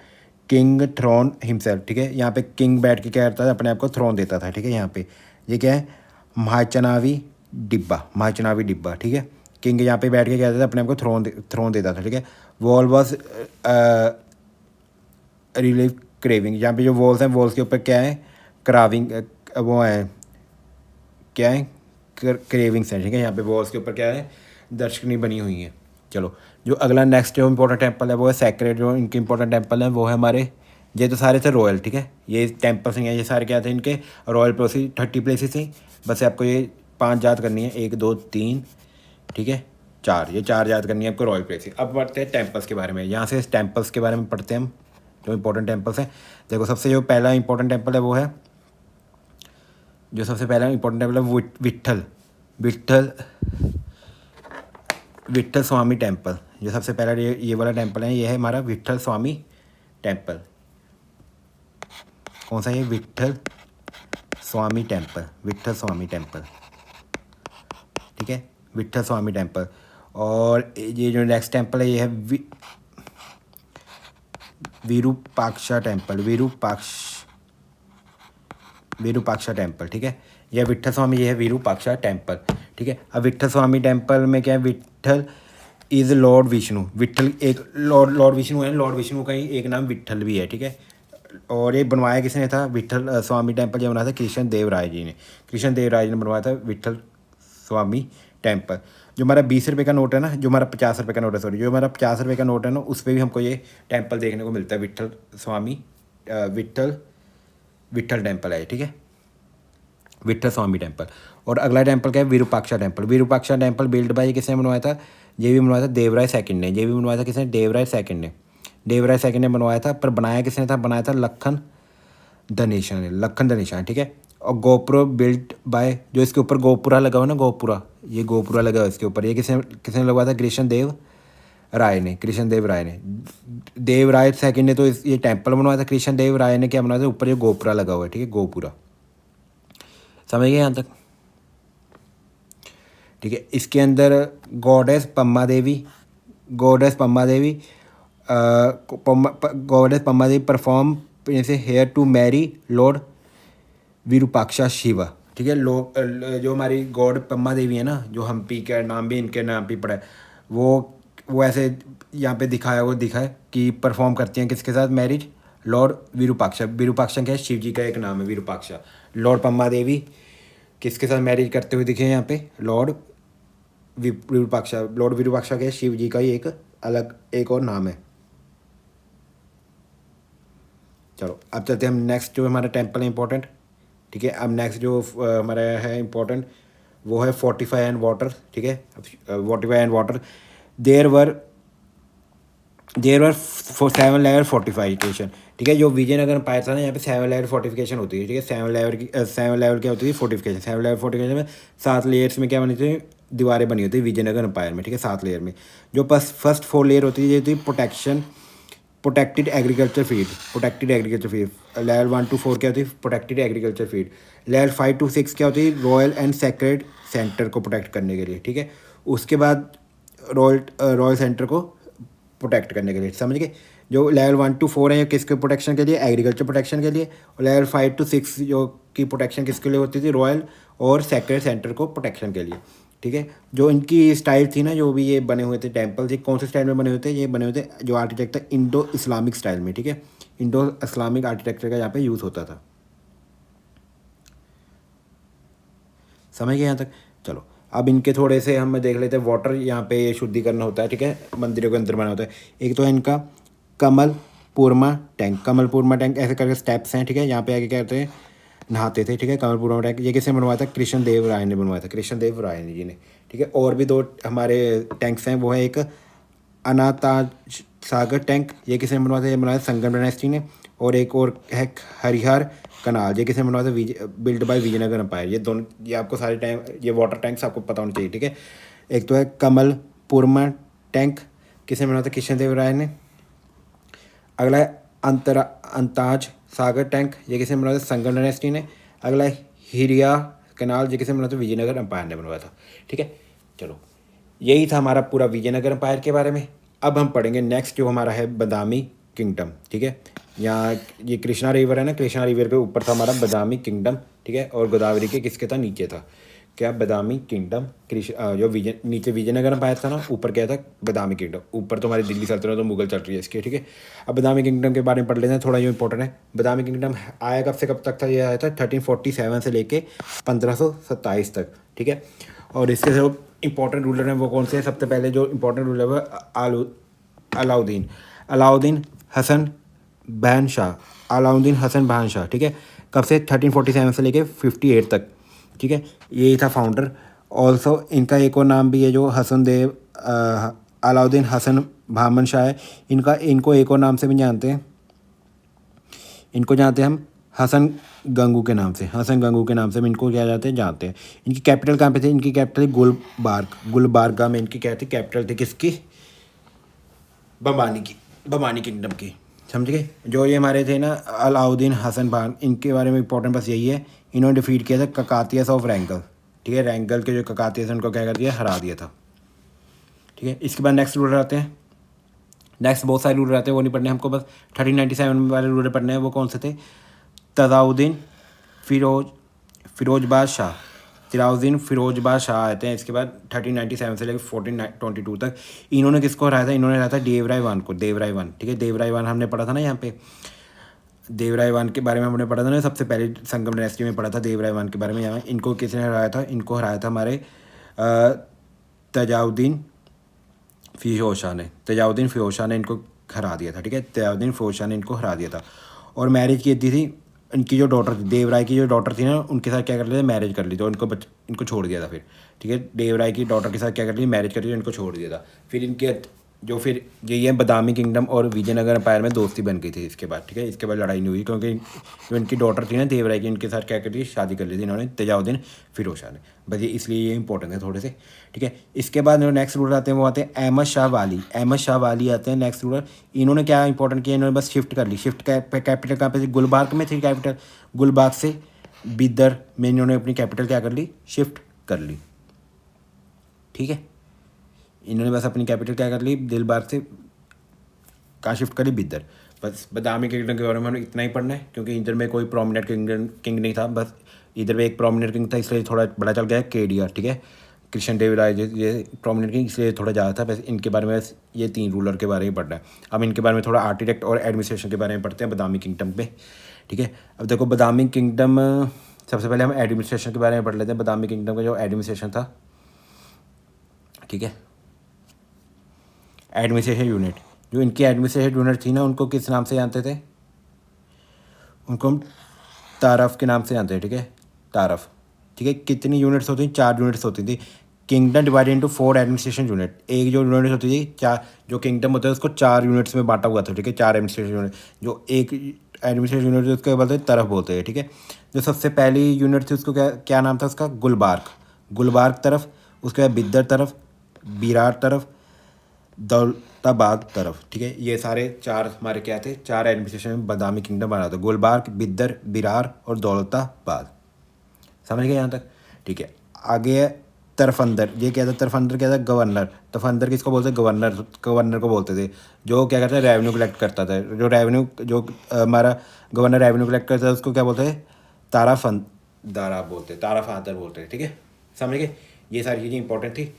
king throne himself. ठीक है, यहाँ पे किंग बैठ के क्या करता था? अपने आप को थ्रोन देता था। ठीक है, यहाँ पे ये क्या है? महाचनावी डिब्बा। ठीक है, किंग यहाँ पे बैठ के क्या करता था? अपने आप को थ्रोन देता था। ठीक है, वॉल वॉज रिलीव क्रेविंग। यहाँ पे जो वॉल्स हैं, वॉल्स के ऊपर क्या है? क्राविंग, वो है क्या है? क्रेविंग्स हैं। ठीक है, यहाँ पे वॉल्स के ऊपर क्या है? दर्शकनी बनी हुई है। चलो, जो अगला नेक्स्ट जो इंपॉर्टेंट टेम्पल है वो है सेक्रेड। जो इनके इंपॉर्टेंट टेम्पल हैं वो है हमारे, ये तो सारे थे रॉयल। ठीक है, ये टेम्पल्स हैं, ये सारे क्या थे इनके? Royal places. 30 प्लेसेस थी। बस आपको ये 5 याद करनी है, 1 2 3, ठीक है, 4, ये 4 याद करनी है आपको रॉयल प्लेसेस। अब बढ़ते हैं टेम्पल्स के बारे में। यहाँ से टेम्पल्स के बारे में पढ़ते हैं हम, जो इंपॉर्टेंट टेम्पल्स हैं। देखो, सबसे जो पहला इंपॉर्टेंट टेम्पल है वो है, जो सबसे पहला इंपॉर्टेंट टेम्पल है वो विट्ठल स्वामी टेम्पल। जो सबसे पहला ये वाला टेम्पल है, ये है हमारा विट्ठल स्वामी टेम्पल। कौन सा? ये विट्ठल स्वामी टेम्पल। ठीक है, विट्ठल स्वामी टेम्पल। और ये जो नेक्स्ट टेम्पल है ये है विरूपाक्षा टेम्पल। ठीक है, यह विट्ठल स्वामी, ये है विरूपाक्षा टेम्पल। ठीक है, अब विट्ठल स्वामी टेम्पल में क्या है? Vitthal is lord Vishnu. विट्ठल एक लॉर्ड विष्णु है, लॉर्ड विष्णु का ही एक नाम विट्ठल भी है। ठीक है, और ये बनवाया किसने था? विट्ठल स्वामी टेम्पल जो बनाया था कृष्ण देव राय जी ने बनवाया था विट्ठल स्वामी टेम्पल। जो हमारा 20 रुपये का नोट है ना, जो हमारा 50 रुपये का नोट है, सॉरी, जो हमारा 50 रुपये का नोट है ना, उस पर भी हमको ये टेम्पल देखने को मिलता है। विट्ठल टेम्पल है। ठीक है, विट्ठल स्वामी टेम्पल। और अगला टेम्पल क्या है? विरूपाक्षा टेम्पल बिल्ड बाय किसने बनवाया था? ये भी बनवाया था देवराय सेकंड ने। ये भी बनवाया था किसने? देवराय सेकंड ने बनवाया था। पर बनाया किसने था? बनाया था लखन धनेशा। ठीक है, और गोपुर बिल्ट बाय, जो इसके ऊपर गोपुरा लगा हुआ ना, ये गोपुरा लगा हुआ इसके ऊपर, ये किसने लगवाया था? कृष्ण देव राय ने। देवराय सेकंड ने तो ये टेम्पल बनवाया था। कृष्ण देव राय ने क्या बनवाया था? ऊपर ये गोपुरा लगा हुआ है। ठीक है, गोपुरा, समझ गए यहाँ तक? ठीक है, इसके अंदर goddess Pamma Devi goddess Pambadevi perform से here to marry Lord Virupaksha Shiva. ठीक है, जो हमारी गॉड पम्मा देवी है ना, जो हम्पी का नाम भी इनके नाम पे पड़ा है, वो ऐसे यहाँ पे दिखा है कि परफॉर्म करती हैं किसके साथ मैरिज, लॉर्ड विरूपाक्षा। विरूपाक्षा क्या है, शिव जी का एक नाम है विरूपाक्षा। लॉर्ड पम्मा देवी किसके साथ मैरिज करते हुए दिखे हैं यहाँ पे, लॉर्ड विरूपाक्षा। लॉर्ड विरूपाक्षा क्या है, शिव जी का ही एक अलग एक और नाम है। चलो अब चलते हैं हम नेक्स्ट जो हमारा टेम्पल है इंपॉर्टेंट। ठीक है, अब नेक्स्ट जो हमारा है इम्पोर्टेंट वो है फोर्टिफाई एंड वाटर। ठीक है, fortify and water, there were for 7 layer fortification. ठीक है, जो विजयनगर में पाया था ना, यहाँ पे 7 लेयर फोर्टिफिकेशन होती है। ठीक है, 7 लेवल क्या होती है, फोर्टिफिकेशन। 7 लेयर फोर्टिफिकेशन में 7 लेयर्स में क्या बनी थी, दीवारें बनी होती है विजयनगर एम्पायर में। ठीक है, 7 लेयर में जो फर्स्ट 4 लेयर होती है ये होती है protection, protected agriculture field, protected agriculture field. Layer 1 to 4 क्या होती है, protected agriculture field. Layer 5 to 6 क्या होती है, रॉयल एंड सेक्रेड सेंटर को प्रोटेक्ट करने के लिए। ठीक है, उसके बाद रॉयल सेंटर को प्रोटेक्ट करने के लिए, समझ गए। जो लेवल 1 to 4 है ये किसके प्रोटेक्शन के लिए, एग्रीकल्चर प्रोटेक्शन के लिए। और लेवल 5 to 6 जो की प्रोटेक्शन किसके लिए होती थी, रॉयल और सेक्रेड सेंटर को प्रोटेक्शन के लिए। ठीक है, जो इनकी स्टाइल थी ना, जो भी ये बने हुए थे टेम्पल्स, ये कौन से स्टाइल में बने हुए थे, ये बने हुए थे जो आर्किटेक्ट था इंडो इस्लामिक स्टाइल में। ठीक है, इंडो इस्लामिक आर्किटेक्चर का यहाँ पे यूज़ होता था। समझ गए यहाँ तक। चलो अब इनके थोड़े से हम देख लेते हैं। वाटर यहाँ पे शुद्धिकरण होता है। ठीक है, मंदिरों के अंदर बना होता है। एक तो है इनका कमल पूर्मा टैंक। कमल पूर्मा टैंक ऐसे करके स्टेप्स हैं। ठीक है, यहाँ पे आगे क्या कहते हैं, नहाते थे। ठीक है, कमल पूर्मा टैंक ये किसने बनवाया था, कृष्ण देव राय ने बनवाया था, कृष्ण देव राय जी ने। ठीक है, और भी 2 हमारे टैंक्स हैं, वो है एक अनाताज सागर टैंक, ये किसने बनवाया था, ये बनवाया संगम डायनेस्टी ने। और एक और है हरिहर कनाल, ये किसने बनवाया था, बिल्ड बाय विजयनगर एम्पायर। ये दोनों, ये आपको सारे टाइम ये वाटर टैंक्स आपको पता होने चाहिए। ठीक है, एक तो है कमल पुरमा टैंक, किसने बनवाया था, कृष्णदेव राय ने। अगला है अंताज सागर टैंक, ये किसने बनवाया था, संगम डायनेस्टी ने। अगला है हिरिया कनाल, ये किसने बनवाया था, विजयनगर एम्पायर ने बनवाया था। ठीक है, चलो यही था हमारा पूरा विजयनगर एम्पायर के बारे में। अब हम पढ़ेंगे नेक्स्ट जो हमारा है बादामी किंगडम। ठीक है, यहाँ ये कृष्णा रिवर है ना, कृष्णा रिवर के ऊपर था हमारा बादामी किंगडम। ठीक है, और गोदावरी के किसके था, नीचे था क्या, बादामी किंगडम। जो नीचे विजयनगर एम्पायर था ना, ऊपर क्या था, बादामी किंगडम। ऊपर तो हमारी दिल्ली सल्तनत तो मुगल चल रही है इसके। ठीक है, अब बादामी किंगडम के बारे में पढ़ लेते हैं, थोड़ा जो इंपॉर्टेंट है। बादामी किंगडम आया कब से कब तक था, ये आया था 1347 से लेके 1527 तक। ठीक है, और इसके जो इंपॉर्टेंट रूलर हैं वो कौन से हैं, सबसे पहले जो इंपॉर्टेंट रूलर है अलाउद्दीन, अलाउद्दीन हसन बहन शाह, अलाउद्दीन हसन बहन शाह। ठीक है, कब से, 1347 से लेके 58 तक। ठीक है, यही था फाउंडर। ऑल्सो इनका एक और नाम भी है जो हसन देव अलाउद्दीन हसन बहमन शाह है। इनको एक और नाम से भी जानते हैं, इनको जानते हैं हम हसन गंगू के नाम से। हसन गंगू के नाम से भी इनको क्या जाते हैं, जानते हैं। इनकी कैपिटल कहाँ पे थी, इनकी कैपिटल गुलबार्ग, गुलबार्गा में इनकी क्या थी, कैपिटल थी किसकी, बमानी किंगडम की। समझ गए। जो ये हमारे थे ना अलाउद्दीन हसन खान, इनके बारे में इंपॉर्टेंट बस यही है, इन्होंने डिफीट किया था ककातियस ऑफ रैंगल। ठीक है, रैंगल के जो ककातियस उनको क्या कर दिया, हरा दिया था। ठीक है, इसके बाद नेक्स्ट रूलर आते हैं। नेक्स्ट बहुत सारे रूलर आते हैं, वो नहीं पढ़ने हमको, बस 1397 वाले रूलर पढ़ने हैं। वो कौन से थे, तजाउद्दीन फिरोजबाद शाह, तिराउद्दीन फिरोजबाद शाह आते हैं। इसके बाद 1397 से लेकर 1422 तक इन्होंने किसको हराया था, इन्होंने हराया था देवराय वन को, देवराय वन। ठीक है, देवराय वन हमने पढ़ा था ना यहाँ पे, देवराय वन के बारे में हमने पढ़ा था ना, सबसे पहले संगम डायनेस्टी में पढ़ा था देवराय वन के बारे में। यहाँ इनको किसने हराया था, इनको हराया था हमारे तजाउद्दीन फिरोज शाह ने। तजाउद्दीन फिरोज शाह ने इनको हरा दिया था। ठीक है, तजाउद्दीन फिरोज शाह ने इनको हरा दिया था। और मैरिज की थी इनकी जो डॉटर थी, देवराय की जो डॉटर थी ना, उनके साथ क्या कर लिया, मैरिज कर ली तो इनको छोड़ दिया था फिर। ठीक है, देवराय की डॉटर के साथ क्या कर ली, मैरिज कर ली, इनको छोड़ दिया था। फिर इनके जो फिर यही है बादामी किंगडम और विजयनगर एम्पायर में दोस्ती बन गई थी इसके बाद। ठीक है, इसके बाद लड़ाई नहीं हुई, क्योंकि जो इनकी डॉटर थी ना देवराय की, इनके साथ क्या कर ली, शादी कर ली थी इन्होंने तजाउद्दीन फिरोज शाह ने। बस ये इसलिए ये इंपॉर्टेंट है थोड़े से। ठीक है, इसके बाद जो नेक्स्ट रूलर आते हैं वो आते हैं अहमद शाह वाली। अहमद शाह वाली आते हैं नेक्स्ट रूलर। इन्होंने क्या इंपॉर्टेंट किया, इन्होंने बस शिफ्ट कर ली। कैपिटल कहाँ पे थी, गुलबार्ग में थी कैपिटल। गुलबार्ग से बिदर में इन्होंने अपनी कैपिटल क्या कर ली, शिफ्ट कर ली। ठीक है, इन्होंने बस अपनी कैपिटल क्या कर ली, दिलबाग से कहाँ शिफ्ट करी, बिद्दर। बस बादामी किंगडम के बारे में हमें इतना ही पढ़ना है, क्योंकि इधर में कोई प्रोमिनेंट किंग नहीं था, बस इधर में एक प्रोमिनेंट किंग था, इसलिए थोड़ा बड़ा चल गया केडिया, ठीक है। कृष्ण देव राय ये प्रोमिनेंट किंग, इसलिए थोड़ा ज़्यादा था। बस इनके बारे में ये 3 रूलर के बारे में पढ़ना है। अब इनके बारे में थोड़ा आर्किटेक्ट और एडमिनिस्ट्रेशन के बारे में पढ़ते हैं बादामी किंगडम पे, ठीक है। अब देखो बादामी किंगडम, सबसे पहले हम एडमिनिस्ट्रेशन के बारे में पढ़ लेते हैं। बादामी किंगडम का जो एडमिनिस्ट्रेशन था, ठीक है, एडमिनिस्ट्रेशन यूनिट, जो इनकी एडमिनिस्ट्रेशन यूनिट थी ना, उनको किस नाम से जानते थे? उनको हम तारफ के नाम से जानते हैं, ठीक है, तारफ, ठीक है। कितनी यूनिट्स होती थी? 4 यूनिट्स होती थी। Kingdom divided into 4 administration unit. एक जो यूनिट होती थी, 4 जो किंगडम होता है उसको 4 यूनिट्स में बांटा हुआ था, ठीक है, 4 एडमिनिस्ट्रेशन यूनिट। जो एक एडमिनिस्ट्रेशन यूनिट उसके बोलते हैं तरफ बोलते हैं, ठीक है। जो सबसे पहली यूनिट थी उसको क्या क्या नाम था उसका? गुलबार्ग। गुलबार्ग तरफ, उसके बाद बिद्दर तरफ, बिरार तरफ, दौलताबाद तरफ, ठीक है। ये सारे 4 हमारे क्या थे? 4 एडमिनिस्ट्रेशन में बादामी किंगडम बना था। गुलबार्ग, बिद्दर, बिरार और दौलताबाद। समझ गए यहाँ तक? ठीक है। आगे है तरफंदर। ये क्या था? तरफंदर क्या था? गवर्नर। तरफंदर किसको बोलते हैं? गवर्नर। गवर्नर को बोलते थे, जो क्या करता है? रेवेन्यू कलेक्ट करता था। जो रेवेन्यू, जो हमारा गवर्नर रेवेन्यू कलेक्ट करता है उसको क्या बोलते हैं? ताराफंदारा बोलते हैं, ताराफादर बोलते हैं, ठीक है। समझ गए? ये सारी चीज़ें इंपॉर्टेंट थी।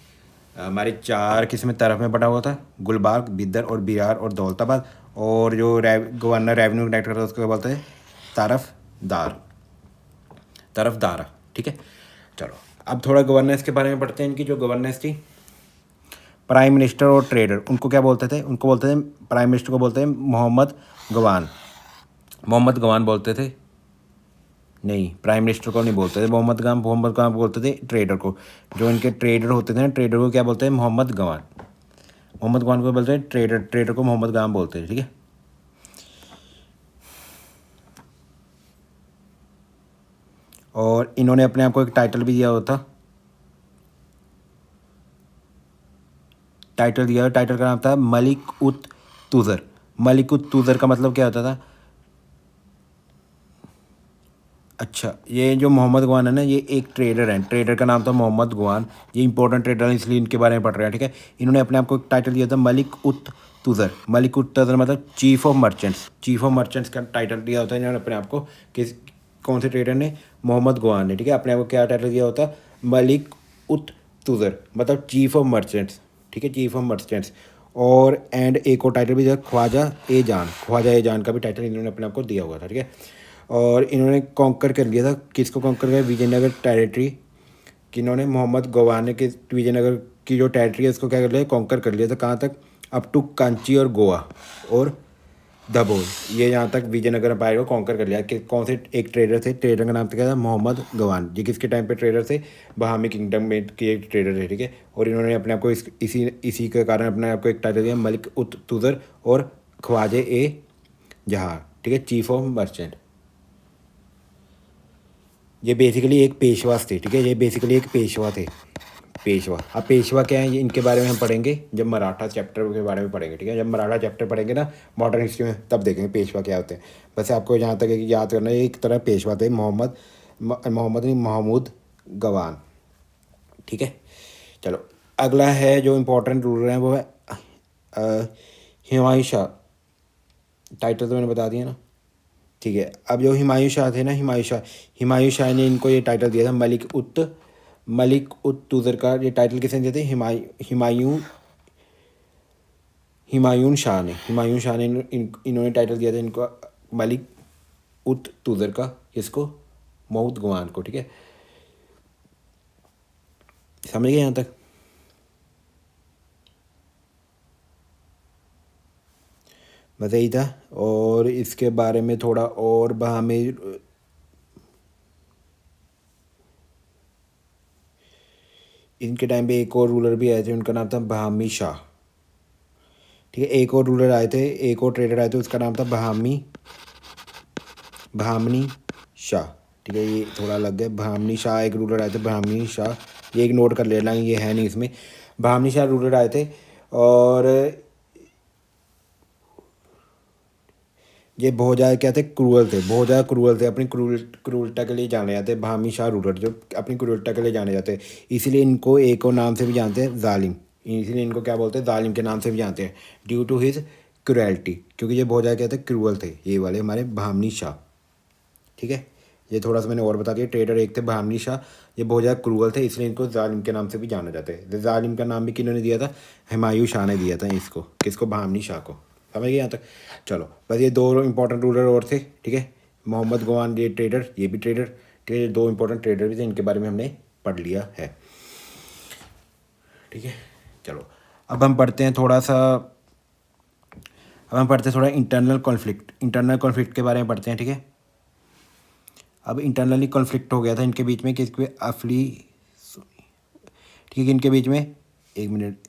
हमारे 4 किस्म तरफ में बटा हुआ था, गुलबार्ग, बिद्दर और बिरार और दौलताबाद। और जो गवर्नर रेवेन्यू कलेक्ट करता है उसको बोलते हैं तरफदार, तरफदारा, ठीक है। चलो अब थोड़ा गवर्नेंस के बारे में पढ़ते हैं। इनकी जो गवर्नेंस थी, प्राइम मिनिस्टर और ट्रेडर, उनको क्या बोलते थे? उनको बोलते थे, प्राइम मिनिस्टर को बोलते हैं मोहम्मद गवान। मोहम्मद गवान बोलते थे? नहीं, प्राइम मिनिस्टर को नहीं बोलते थे मोहम्मद गवान। मोहम्मद गवान बोलते थे ट्रेडर को। जो इनके ट्रेडर होते थे ना, ट्रेडर को क्या बोलते हैं? मोहम्मद गवान। मोहम्मद गवान को बोलते हैं ट्रेडर, ट्रेडर को मोहम्मद गवान बोलते हैं, ठीक है। और इन्होंने अपने आप को एक टाइटल भी दिया हुआ था, टाइटल दिया, टाइटल का नाम था मलिक उत तुज़र। मलिक उत तुज़र का मतलब क्या होता था? अच्छा, ये जो मोहम्मद गवान है ना, ये एक ट्रेडर हैं। ट्रेडर का नाम था मोहम्मद गवान। ये इंपॉर्टेंट ट्रेडर है, इसलिए इनके बारे में पढ़ रहे हैं, ठीक है। इन्होंने अपने आप को एक टाइटल दिया था मलिक उत तुज़र। मलिक उत तुज़र मतलब chief of merchants. Chief of merchants का टाइटल दिया होता है इन्होंने अपने आप को। किस, कौन से ट्रेडर ने? मोहम्मद गवान ने, ठीक है। अपने आप को क्या टाइटल दिया होता? मलिक उत तुज़र मतलब चीफ ऑफ मर्चेंट्स, ठीक है, चीफ ऑफ मर्चेंट्स। और एंड एक और टाइटल भी दिया, ख्वाजा ए जान। ख्वाजा ए जान का भी टाइटल इन्होंने अपने आप को दिया हुआ था, ठीक है। और इन्होंने कॉन्कर कर लिया था, किसको कॉन्कर किया? विजयनगर टेरिटरी। किन्होंने? मोहम्मद गवान ने कि विजयनगर की जो टेरिटरी है उसको क्या कर लिया? कॉन्कर कर लिया था। कहाँ तक? अप टू कांची और गोवा और दबोल, ये यहाँ तक विजयनगर एम्पायर को कॉन्कर कर लिया। कि कौन से? एक ट्रेडर थे, ट्रेडर का नाम था क्या था? मोहम्मद गवान। ये किसके टाइम पे ट्रेडर थे? बहामी किंगडम में के एक ट्रेडर थे, ठीक है। और इन्होंने अपने आप को इसी के कारण अपने आप को एक टाइटल दिया, मलिक उत तुज़र और ख्वाजे ए जहाँ, ठीक है, चीफ ऑफ मर्चेंट। ये बेसिकली एक पेशवास थे, ठीक है। ये बेसिकली एक पेशवा थे, पेशवा। अब पेशवा क्या है, ये इनके बारे में हम पढ़ेंगे जब मराठा चैप्टर के बारे में पढ़ेंगे, ठीक है। जब मराठा चैप्टर पढ़ेंगे ना मॉडर्न हिस्ट्री में, तब देखेंगे पेशवा क्या होते हैं। बस आपको जहाँ तक याद करना है, एक तरह पेशवा थे मोहम्मद नहीं, महमूद गवान, ठीक है। चलो अगला है जो इम्पोर्टेंट रूलर है वो है हुमायूं शाह। टाइटल तो मैंने बता दिया ना, ठीक है। अब जो हुमायूं शाह थे ना, हुमायूं शाह ने इनको ये टाइटल दिया था मलिक उत तुज़र का। ये टाइटल किसने दिए थे? हुमायूं हुमायूं शाह ने इन्होंने टाइटल दिया था इनको मलिक उत तुज़र का। किसको? महमूद गवान को, ठीक है। समझ गए यहाँ तक? बस यही था। और इसके बारे में थोड़ा और हमें इनके टाइम पे एक और रूलर भी आए थे, उनका नाम था बहामी शाह, ठीक है। एक और रूलर आए थे, एक और ट्रेडर आए थे, उसका नाम था बहामनी शाह, ठीक है। ये थोड़ा अलग है। बहामनी शाह एक रूलर आए थे, बहामनी शाह। ये एक नोट कर लेना, ये है नहीं इसमें। बहामनी शाह रूलर आए थे और ये बहुत ज़्यादा क्या थे? क्रूअल थे, बहुत ज़्यादा क्रूअल थे। अपनी क्रूरता के लिए जाने जाते हैं बहामी शाह रूलर, जो अपनी क्रूरता के लिए जाने जाते हैं। इसीलिए इनको एक और नाम से भी जानते हैं, जालिम। इसीलिए इनको क्या बोलते हैं? जालिम के नाम से भी जानते हैं, ड्यू टू हिज क्रुएल्टी, क्योंकि ये बहुत ज़्यादा क्या थे, क्रूअल थे ये वाले हमारे बहामनी शाह, ठीक है। ये थोड़ा सा मैंने और बता दिया। ट्रेडर एक थे बहामनी शाह, ये बहुत ज़्यादा क्रूअल थे, इसलिए इनको जालिम के नाम से भी जाना जाता है। जालिम का नाम भी किन्होंने दिया था, हुमायूं शाह ने दिया था इसको, किसको, बहामनी शाह को। समझ गए यहाँ तक। चलो बस ये दो इंपॉर्टेंट रूलर और थे, ठीक है। मोहम्मद गवान ये ट्रेडर, ये भी ट्रेडर, ठीक है। दो इंपॉर्टेंट ट्रेडर भी थे, इनके बारे में हमने पढ़ लिया है, ठीक है। चलो अब हम पढ़ते हैं थोड़ा सा, अब हम पढ़ते हैं थोड़ा इंटरनल कॉन्फ्लिक्ट, इंटरनल कॉन्फ्लिक्ट के बारे में पढ़ते हैं, ठीक है। अब इंटरनली कॉन्फ्लिक्ट हो गया था इनके बीच में, किसके, अफली, ठीक है, इनके बीच में, एक मिनट,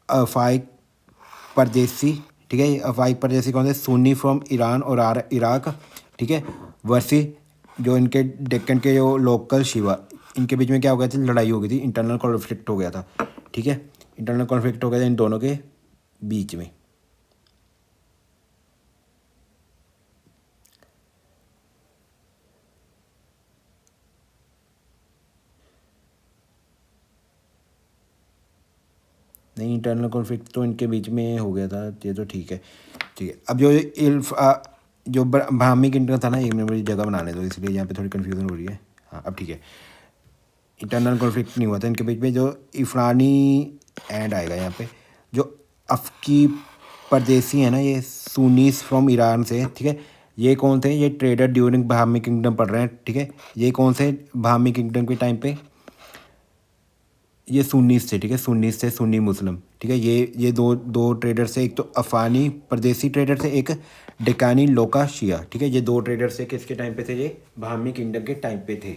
अफाइक परदेसी, ठीक है। अफाइक परदेसी कौन से, सुन्नी फ्रॉम ईरान और इराक, ठीक है, वर्सी जो इनके डेक्कन के जो लोकल शिवा, इनके बीच में क्या हो गया था, लड़ाई हो गई थी, इंटरनल कॉन्फ्लिक्ट हो गया था, ठीक है। इंटरनल कॉन्फ्लिक्ट हो गया था इन दोनों के बीच में। नहीं, इंटरनल कॉन्फ्लिक्ट तो इनके बीच में हो गया था, ये तो ठीक है, ठीक है। अब जो जो ब्राह्मी किंगडम था ना, एक मिनट मुझे जगह बनाने दो, इसलिए यहाँ पे थोड़ी कन्फ्यूज़न हो रही है। हाँ अब ठीक है, इंटरनल कॉन्फ्लिक्ट नहीं हुआ था इनके बीच में। जो इफ़रानी एंड आएगा यहाँ पे, जो अफ़की परदेसी है ना, ये सुन्नीस फ्रॉम ईरान से, ठीक है। ये कौन थे, ये ट्रेडर ड्यूरिंग ब्राह्मी किंगडम पढ़ रहे हैं, ठीक है। ये कौन से, ब्राह्मी किंगडम के टाइम पे ये सुन्नीस थे, ठीक है, सुन्नीस थे, सुन्नी मुस्लिम, ठीक है। ये दो दो ट्रेडर थे, एक तो अफ़ानी परदेसी ट्रेडर थे, एक डेकानी लोका शिया, ठीक है। ये दो ट्रेडर थे, किसके टाइम पे थे, ये ब्राह्मी किंगडम के टाइम पे थे,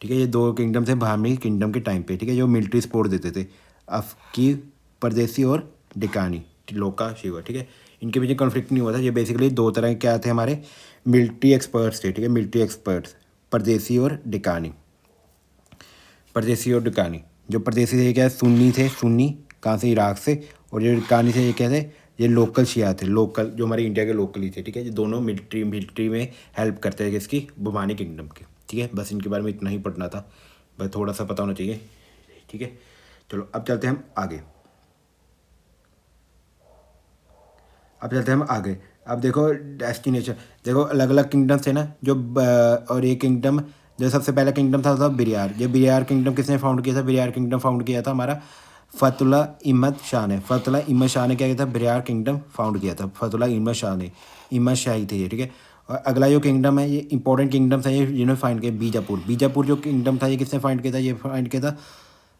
ठीक है। ये दो किंगडम थे ब्राह्मी किंगडम के टाइम पे, ठीक है, जो मिलिट्री सपोर्ट देते थे, अफ़की परदेसी और डेकानी लोका शिवा, ठीक है। इनके बीच कॉन्फ्लिक्ट नहीं हुआ था। ये बेसिकली दो तरह के क्या थे, हमारे मिलिट्री एक्सपर्ट्स थे, ठीक है, मिलिट्री एक्सपर्ट्स, परदेसी और डेकानी, परदेसी और डकानी। जो परदेसी थे ये क्या है, सुन्नी थे, सुन्नी कहाँ से, इराक से। और जो डकानी थे ये क्या थे, ये लोकल शिया थे, लोकल जो हमारे इंडिया के लोकल ही थे, ठीक है। ये दोनों मिलिट्री में हेल्प करते थे किसकी, बुमानी किंगडम के, ठीक है। बस इनके बारे में इतना ही पढ़ना था, बस थोड़ा सा पता होना चाहिए, ठीक है। चलो अब चलते हैं हम आगे, अब चलते हैं हम आगे। अब देखो डेस्टिनेशन, देखो अलग अलग किंगडम्स थे ना जो और ये किंगडम, जो सबसे पहला किंगडम था बिरियार। ये बिरियार किंगडम किसने फाउंड किया था, बिरियार किंगडम फाउंड किया था हमारा फतुल्ला इमद शाह ने। फतुल्ला इमद शाह ने क्या किया था, बिरियार किंगडम फाउंड किया था, फतुल्ला इमद शाह ने, इमद शाही थे ये, ठीक है। और अगला जो किंगडम है, ये इंपॉर्टेंट किंगडम था, ये जिन्होंने फाइंड किया, बीजापुर। बीजापुर जो किंगडम था ये किसने फाइंड किया था, ये फाइंड किया था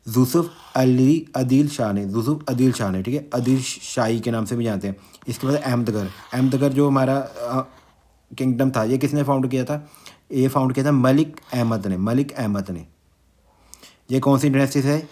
यूसुफ अली अदील शाह ने, यूसुफ अदील शाह ने, ठीक है, अदील शाही के नाम से भी जानते हैं। इसके बाद अहमदगढ़, अहमदगढ़ जो हमारा किंगडम था, ये किसने फाउंड किया था, ये फाउंड किया था मलिक अहमद ने, मलिक अहमद ने। ये कौन सी डायनेस्टी से है,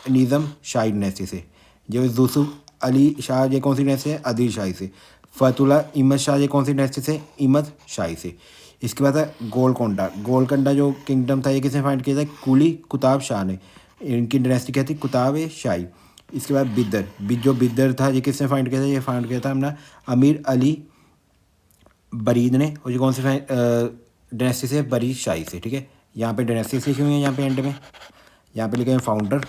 निज़ाम शाही डायनेस्टी से। जो यूसुफ अली शाह ये कौन सी डायनेस्टी से, अदील शाही से। फतुल्ला इमद शाह ये कौन सी डायनेस्टी से, इमद शाही से। इसके बाद है गोलकोंडा, गोलकोंडा जो किंगडम था ये किसने फाइंड किया था, कुली कुताब शाह ने। इनकी डायनेस्टी क्या थी, कुताब शाही। इसके बाद बिदर, जो बिदर था ये किसने फाइंड किया था, ये फाइंड किया था हमने अमीर अली बरीद ने। और ये कौन से डायनेस्टी से, बरीद शाही से, ठीक है। यहाँ पे डायनेस्टीज लिखी हुई हैं, यहाँ पे एंड में यहाँ पे लिखे हैं फाउंडर,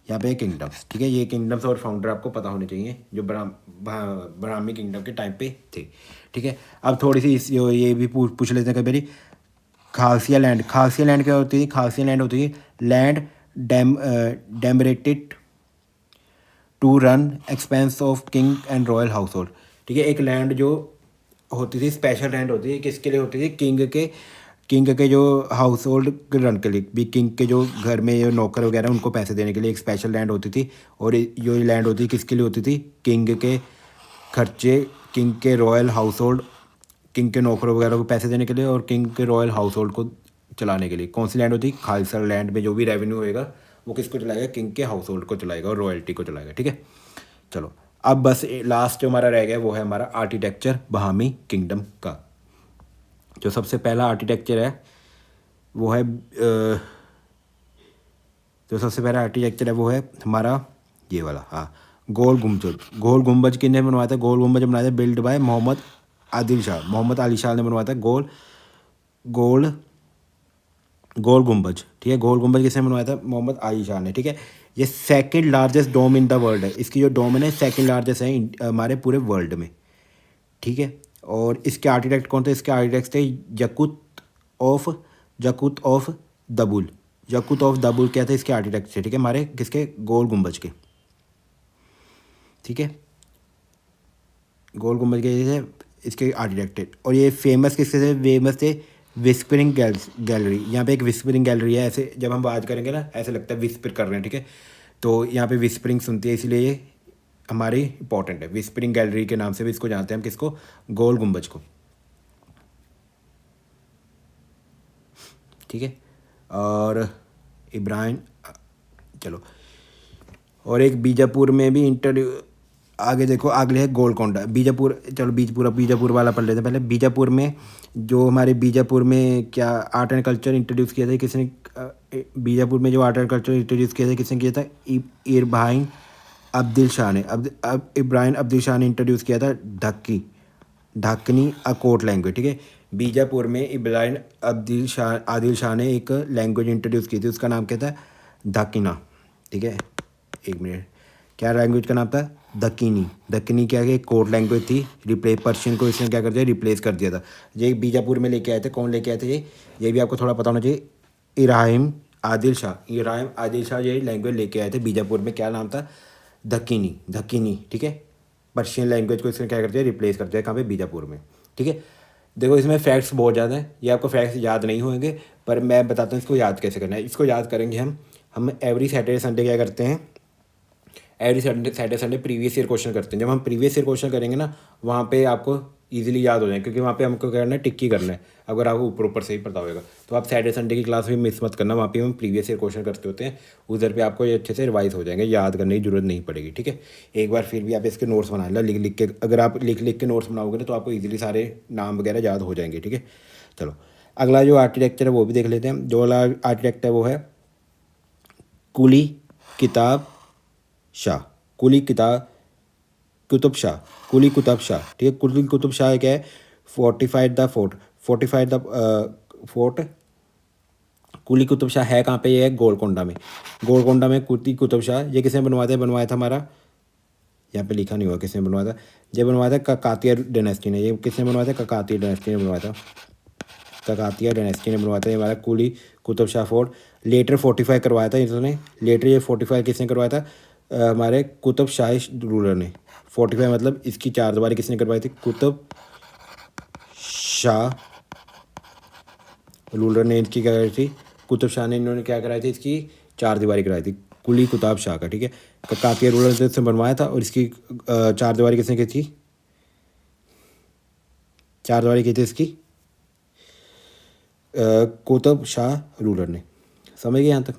यहाँ पे किंगडम्स, ठीक है। ये किंगडम्स और फाउंडर आपको पता होने चाहिए जो ब्राह्मी किंगडम के टाइम पे थे, ठीक है। अब थोड़ी सी ये भी पूछ लेते हैं कभी, खालसिया लैंड, खालसिया लैंड क्या होती है, खालसिया लैंड होती है land demarcated to run expense of king and royal household, ठीक है। एक लैंड जो होती थी, स्पेशल लैंड होती है, किसके लिए होती थी, किंग के जो हाउस होल्ड रन के लिए भी, किंग के जो घर में जो नौकर वगैरह उनको पैसे देने के लिए एक स्पेशल लैंड होती थी। और जो लैंड होती थी किसके लिए होती थी, किंग के खर्चे, किंग के रॉयल हाउस होल्ड, किंग के नौकरों वगैरह को पैसे देने के लिए, और किंग के रॉयल हाउस होल्ड को चलाने के लिए। कौन सी लैंड होती है, खालसा लैंड में जो भी रेवेन्यू होएगा वो किसको चलाएगा, किंग के हाउस होल्ड को चलाएगा और रॉयल्टी को चलाएगा, ठीक है। चलो अब बस लास्ट जो हमारा रह गया वो है हमारा आर्किटेक्चर बहामी किंगडम का। जो सबसे पहला आर्किटेक्चर है वो है जो सबसे पहला आर्किटेक्चर है वो है हमारा ये वाला, हाँ, गोल गुम्बज। गोल गुम्बज किसने बनवाया था, गोल गुम्बज बनाया था बिल्ड बाय मोहम्मद आदिल शाह, मोहम्मद अली शाह ने बनवाया था गोल गोल गुंबज, ठीक है। गोल गुंबज किसने बनवाया था? मोहम्मद आली शाह ने, ठीक है। ये second largest dome in the world है, इसकी जो डोम है सेकंड लार्जेस्ट है हमारे पूरे वर्ल्ड में, ठीक है। और इसके आर्किटेक्ट कौन थे? इसके आर्किटेक्ट थे ऑफ जकूत ऑफ दबुल। जकूत ऑफ दबुल क्या थे? इसके आर्किटेक्ट थे, ठीक है, हमारे किसके? गोल गुंबज के, ठीक है। गोल गुंबज के थे इसके आर्किटेक्ट। और ये फेमस किसके थे? फेमस थे विस्परिंग गैलरी। यहाँ पे एक विस्परिंग गैलरी है, ऐसे जब हम बात करेंगे ना ऐसे लगता है विस्पर कर रहे हैं, ठीक है। तो यहाँ पे विस्परिंग सुनती है, इसलिए ये हमारी इंपॉर्टेंट है। विस्परिंग गैलरी के नाम से भी इसको जानते हैं हम, किसको? गोल गुंबज को, ठीक है। और इब्राहिम, चलो, और एक बीजापुर में भी इंट्रोड्यू, आगे देखो आगे है गोलकोंडा। बीजापुर, चलो बीजापुर वाला पढ़ लेते हैं पहले। बीजापुर में जो हमारे बीजापुर में क्या आर्ट एंड कल्चर इंट्रोड्यूस किया था किसने? बीजापुर में जो आर्ट एंड कल्चर इंट्रोड्यूस किया था किसने किया था? इब्राहिम अब्दिल शाह ने। अब इब्राहिम अब्दिल शाह ने इंट्रोड्यूस किया था ढाकनी अकोट लैंग्वेज, ठीक है। बीजापुर में इब्राहिम आदिल शाह ने एक लैंग्वेज इंट्रोड्यूस की थी, उसका नाम क्या था? दक्कना, ठीक है। एक मिनट, क्या लैंग्वेज का नाम था? दक्कनी। दक्कनी क्या है? कोट लैंग्वेज थी, रिप्लेस पर्शियन को इसने क्या कर दिया? रिप्लेस कर दिया था। ये बीजापुर में लेके आए थे, कौन लेके आए थे? ये भी आपको थोड़ा पता होना चाहिए। इब्राहिम आदिल शाह ये लैंग्वेज लेके आए थे बीजापुर में, क्या नाम था? दक्कनी, ठीक है। पर्शियन लैंग्वेज को इसने क्या कर दिया? रिप्लेस कर दिया, कहाँ पे? बीजापुर में, ठीक है। देखो इसमें फैक्ट्स बहुत ज़्यादा हैं, ये आपको फैक्ट्स याद नहीं होंगे, पर मैं बताता हूँ इसको याद कैसे करना है। इसको याद करेंगे हम एवरी सैटरडे संडे क्या करते हैं? Every Saturday Sunday previous year question करते हैं। जब हम प्रीवियस ईयर क्वेश्चन करेंगे ना, वहाँ पे आपको इजीली याद हो जाएगा, क्योंकि वहाँ पे हमको क्या करना है? टिक्की करना है। अगर आपको ऊपर ऊपर से ही पता होगा तो आप सैटरडे संडे की क्लास भी मिस मत करना, वहाँ पे हम प्रीवियस ईयर क्वेश्चन करते होते हैं। उधर पे आपको ये अच्छे से रिवाइज हो जाएंगे, याद करने की जरूरत नहीं पड़ेगी, ठीक है। एक बार फिर भी आप इसके नोट्स बना लो, लिख लिख के। अगर आप लिख लिख के नोट्स बनाओगे ना तो आपको ईजिली सारे नाम वगैरह याद हो जाएंगे, ठीक है। चलो, अगला जो आर्किटेक्चर है वो भी देख लेते हैं। जो अगला आर्किटेक्ट है वो है कुली किताब शाह। कुली किताब कुतुब शाह, कुली कुतुब शाह, ठीक है। कुली कुतुब शाह क्या है? Fortified the fort. Quli Qutub Shah है कहाँ पे? ये है गोलकोंडा में। गोलकोंडा में कुली कुतुब शाह, ये किसने बनवाया था हमारा? यहाँ पे लिखा नहीं हुआ किसने बनवाया था। ये बनवाया था काकातिया डायनेस्टी ने। ये किसने बनवाया था? काकातिया डायनेस्टी ने बनवाया था। काकातिया डायनेस्टी ने बनवाया था ये हमारा Quli Qutub Shah fort. Later fortify करवाया था इन्होंने। लेटर ये फोर्टिफाई किसने करवाया था? हमारे कुतुब शाही रूलर ने। फोर्टिफाई मतलब इसकी चारदीवारी किसने करवाई थी? कुतुब शाह रूलर ने इसकी क्या कराई थी? कुतुब शाह ने इन्होंने क्या कराई थी? इसकी चारदीवारी कराई थी, कुली कुतुब शाह का, ठीक है। काकातिया रूलर से बनवाया था, और इसकी चारदीवारी किसने की थी? चारदीवारी की थी इसकी कुतुब शाह रूलर ने। समझ गए यहाँ तक?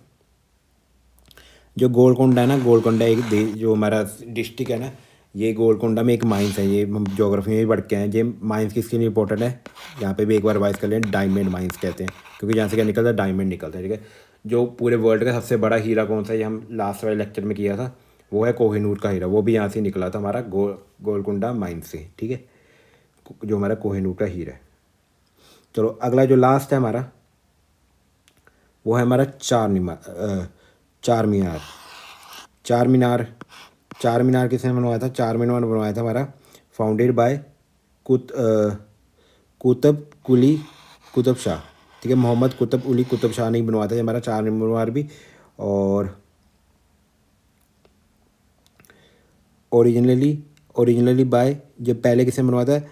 जो गोलकोंडा है ना, गोलकोंडा एक जो हमारा डिस्ट्रिक्ट है ना, ये गोलकोंडा में एक माइंस है। ये हम ज्योग्राफी में भी पढ़ के हैं। ये माइंस किसके लिए इंपॉर्टेंट है? यहाँ पे भी एक बार रिवाइज कर लें। डायमंड माइंस कहते हैं, क्योंकि यहाँ से क्या निकलता है? डायमंड निकलता है, ठीक है। जो पूरे वर्ल्ड का सबसे बड़ा हीरा कौन सा है? ये हम लास्ट वाले लेक्चर में किया था, वो है कोहिनूर का हीरा। वो भी यहाँ से निकला था हमारा गोलकोंडा माइंस से, ठीक है, जो हमारा कोहिनूर का हीरा है। चलो, अगला जो लास्ट है हमारा, वो है हमारा चार मीनार। चार मीनार चार मीनार किसने बनवाया था? चार मीनार बनवाया था हमारा फाउंडेड बाय कुतुब कुली कुतुब शाह, ठीक है। मोहम्मद कुतुब उली कुतुब शाह ने बनवाया था हमारा चार मीनार भी। और ओरिजिनली बाय, जब पहले किसने बनवाया था?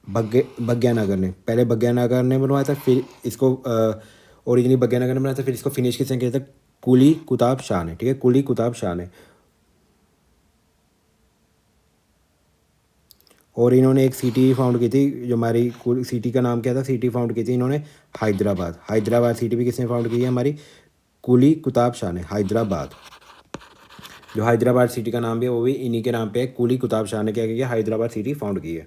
भग्यानगर ने। पहले भग्यानगर ने बनवाया था, फिर इसको ओरिजिनली भग्यानगर ने बनाया था, फिर इसको फिनिश किसने किया था? कुली कुतुब शाह ने, ठीक है, कुली कुतुब शाह ने। और इन्होंने एक सिटी फाउंड की थी, जो हमारी सिटी का नाम क्या था? सिटी फाउंड की थी इन्होंने हैदराबाद। हैदराबाद सिटी भी किसने फाउंड की है? हमारी कुली कुतुब शाह ने। हैदराबाद, जो हैदराबाद सिटी का नाम भी है वो भी इन्हीं के नाम पे है। कुली कुतुब शाह ने क्या किया? हैदराबाद सिटी फाउंड की है।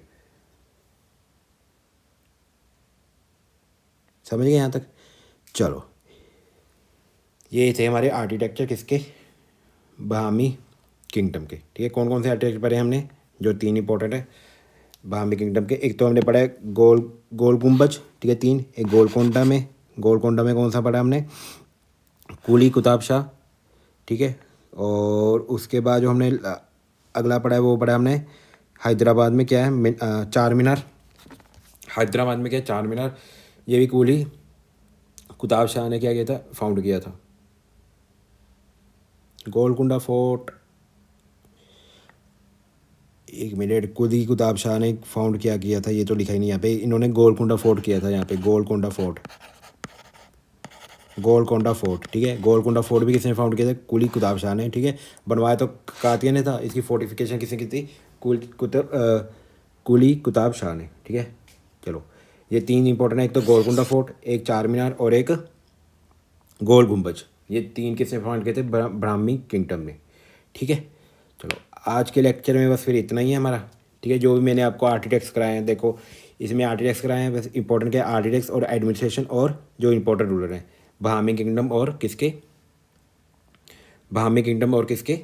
समझ गए यहाँ तक? चलो, ये थे हमारे आर्किटेक्चर किसके? बहामी किंगडम के, ठीक है। कौन कौन से आर्किटेक्चर पढ़े हमने? जो तीन इंपॉर्टेंट है बहामी किंगडम के। एक तो हमने पढ़ा है गोल गुंबज, ठीक है, तीन। एक गोलकोंडा में गोलकोंडा में कौन सा पढ़ा हमने, कुली कुतुब शाह, ठीक है। और उसके बाद जो हमने अगला पढ़ा है वो पढ़ा हमने हैदराबाद में क्या है, चार मीनार। हैदराबाद में क्या है, चार मीनार। ये भी कुली कुतुब शाह ने क्या किया था, फाउंड किया था। गोलकुंडा फोर्ट, एक मिनट, कुली कुतुब शाह ने फाउंड किया था, ये तो लिखा ही नहीं यहाँ पे। इन्होंने गोलकुंडा फोर्ट किया था यहाँ पे, गोलकुंडा फोर्ट, गोलकोंडा फोर्ट, ठीक है। गोलकोंडा फोर्ट भी किसने फाउंड किया था, कुली कुतुब शाह ने, ठीक है। बनवाया तो कातिया ने था, इसकी फोर्टिफिकेशन किसने की थी, कुली कुतुब शाह ने, ठीक है। चलो ये तीन इंपॉर्टेंट है, एक तो गोलकुंडा फोर्ट, एक चार मीनार और एक गोल गुम्बज। ये तीन किसने फाउंड किए थे, ब्राह्मी किंगडम में, ठीक है। चलो आज के लेक्चर में बस फिर इतना ही है हमारा, ठीक है। जो भी मैंने आपको आर्किटेक्ट्स कराए हैं, देखो इसमें आर्किटेक्ट्स कराए हैं, बस इंपॉर्टेंट क्या है, आर्किटेक्ट्स और एडमिनिस्ट्रेशन और जो इंपॉर्टेंट रूलर हैं, बहामी किंगडम और किसके, बहामी किंगडम और किसके,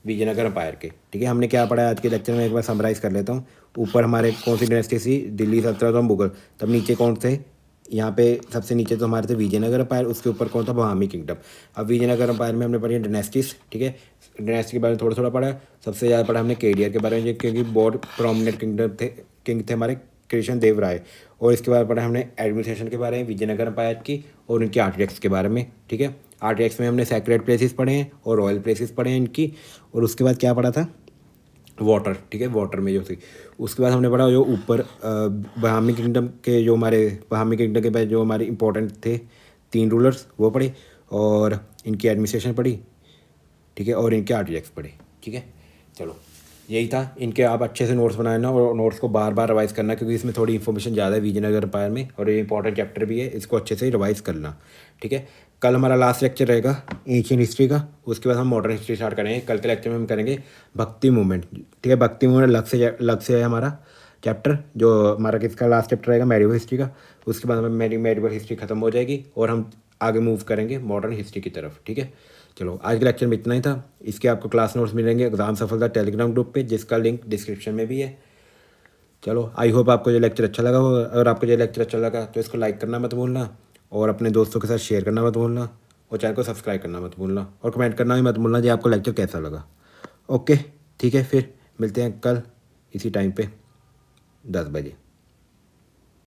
विजयनगर अम्पायर के, ठीक है। हमने क्या पढ़ा है आज के लेक्चर में, एक बार समराइज़ कर लेता हूँ। ऊपर हमारे कौन सी डायनेस्टी थी, दिल्ली सल्तनत और मुगल। तब नीचे कौन थे, यहाँ पे सबसे नीचे तो हमारे थे विजयनगर अम्पायर, उसके ऊपर कौन था, बहामी किंगडम। अब विजयनगर अम्पायर में हमने पढ़ी है डायनेस्टीज, ठीक है। डायनेस्टी के बारे में थोड़ा थोड़ा पढ़ा है। सबसे ज़्यादा पढ़ा हमने केडियर के बारे में, क्योंकि बहुत प्रोमिनेंट किंग थे हमारे कृष्ण देव राय। और इसके बाद पढ़ा हमने एडमिनिस्ट्रेशन के बारे में विजयनगर अम्पायर की और उनके आर्किटेक्ट्स के बारे में, ठीक है। आर्किटेक्ट्स में हमने सेक्रेट प्लेसेस पढ़े हैं और रॉयल प्लेसेस पढ़े हैं इनकी। और उसके बाद क्या पढ़ा था, वाटर, ठीक है, वाटर में जो थी। उसके बाद हमने पढ़ा जो ऊपर बहामी किंगडम के, जो हमारे बहामी किंगडम के बाद जो हमारे इंपॉर्टेंट थे तीन रूलर्स, वो पढ़े। और इनकी एडमिनिस्ट्रेशन पढ़ी, ठीक है, और इनके आर्किटेक्ट्स पढ़े, ठीक है। चलो यही था। इनके आप अच्छे से नोट्स बनाना और नोट्स को बार बार रिवाइज़ करना, क्योंकि इसमें थोड़ी इन्फॉर्मेशन ज़्यादा है विजयनगर अम्पायर में, और ये इंपॉर्टेंट चैप्टर भी है, इसको अच्छे से रिवाइज़ करना, ठीक है। कल हमारा लास्ट लेक्चर रहेगा एशियन हिस्ट्री का, उसके बाद हम मॉडर्न हिस्ट्री स्टार्ट करेंगे। कल के लेक्चर में हम करेंगे भक्ति मूवमेंट, ठीक है। भक्ति मूवमेंट अलग से है हमारा चैप्टर, जो हमारा किसका लास्ट चैप्टर रहेगा, मेडिवल हिस्ट्री का। उसके बाद हमारी मेडिवल हिस्ट्री खत्म हो जाएगी और हम आगे मूव करेंगे मॉडर्न हिस्ट्री की तरफ, ठीक है। चलो आज के लेक्चर में इतना ही था। इसके आपको क्लास नोट्स मिलेंगे एग्जाम सफलता टेलीग्राम ग्रुप पे, जिसका लिंक डिस्क्रिप्शन में भी है। चलो आई होप आपको ये लेक्चर अच्छा लगा होगा। अगर आपको ये लेक्चर अच्छा लगा तो इसको लाइक करना मत भूलना, और अपने दोस्तों के साथ शेयर करना मत भूलना, और चैनल को सब्सक्राइब करना मत भूलना, और कमेंट करना भी मत भूलना जी आपको लेक्चर कैसा लगा। ओके ठीक है, फिर मिलते हैं कल इसी टाइम पे 10 बजे।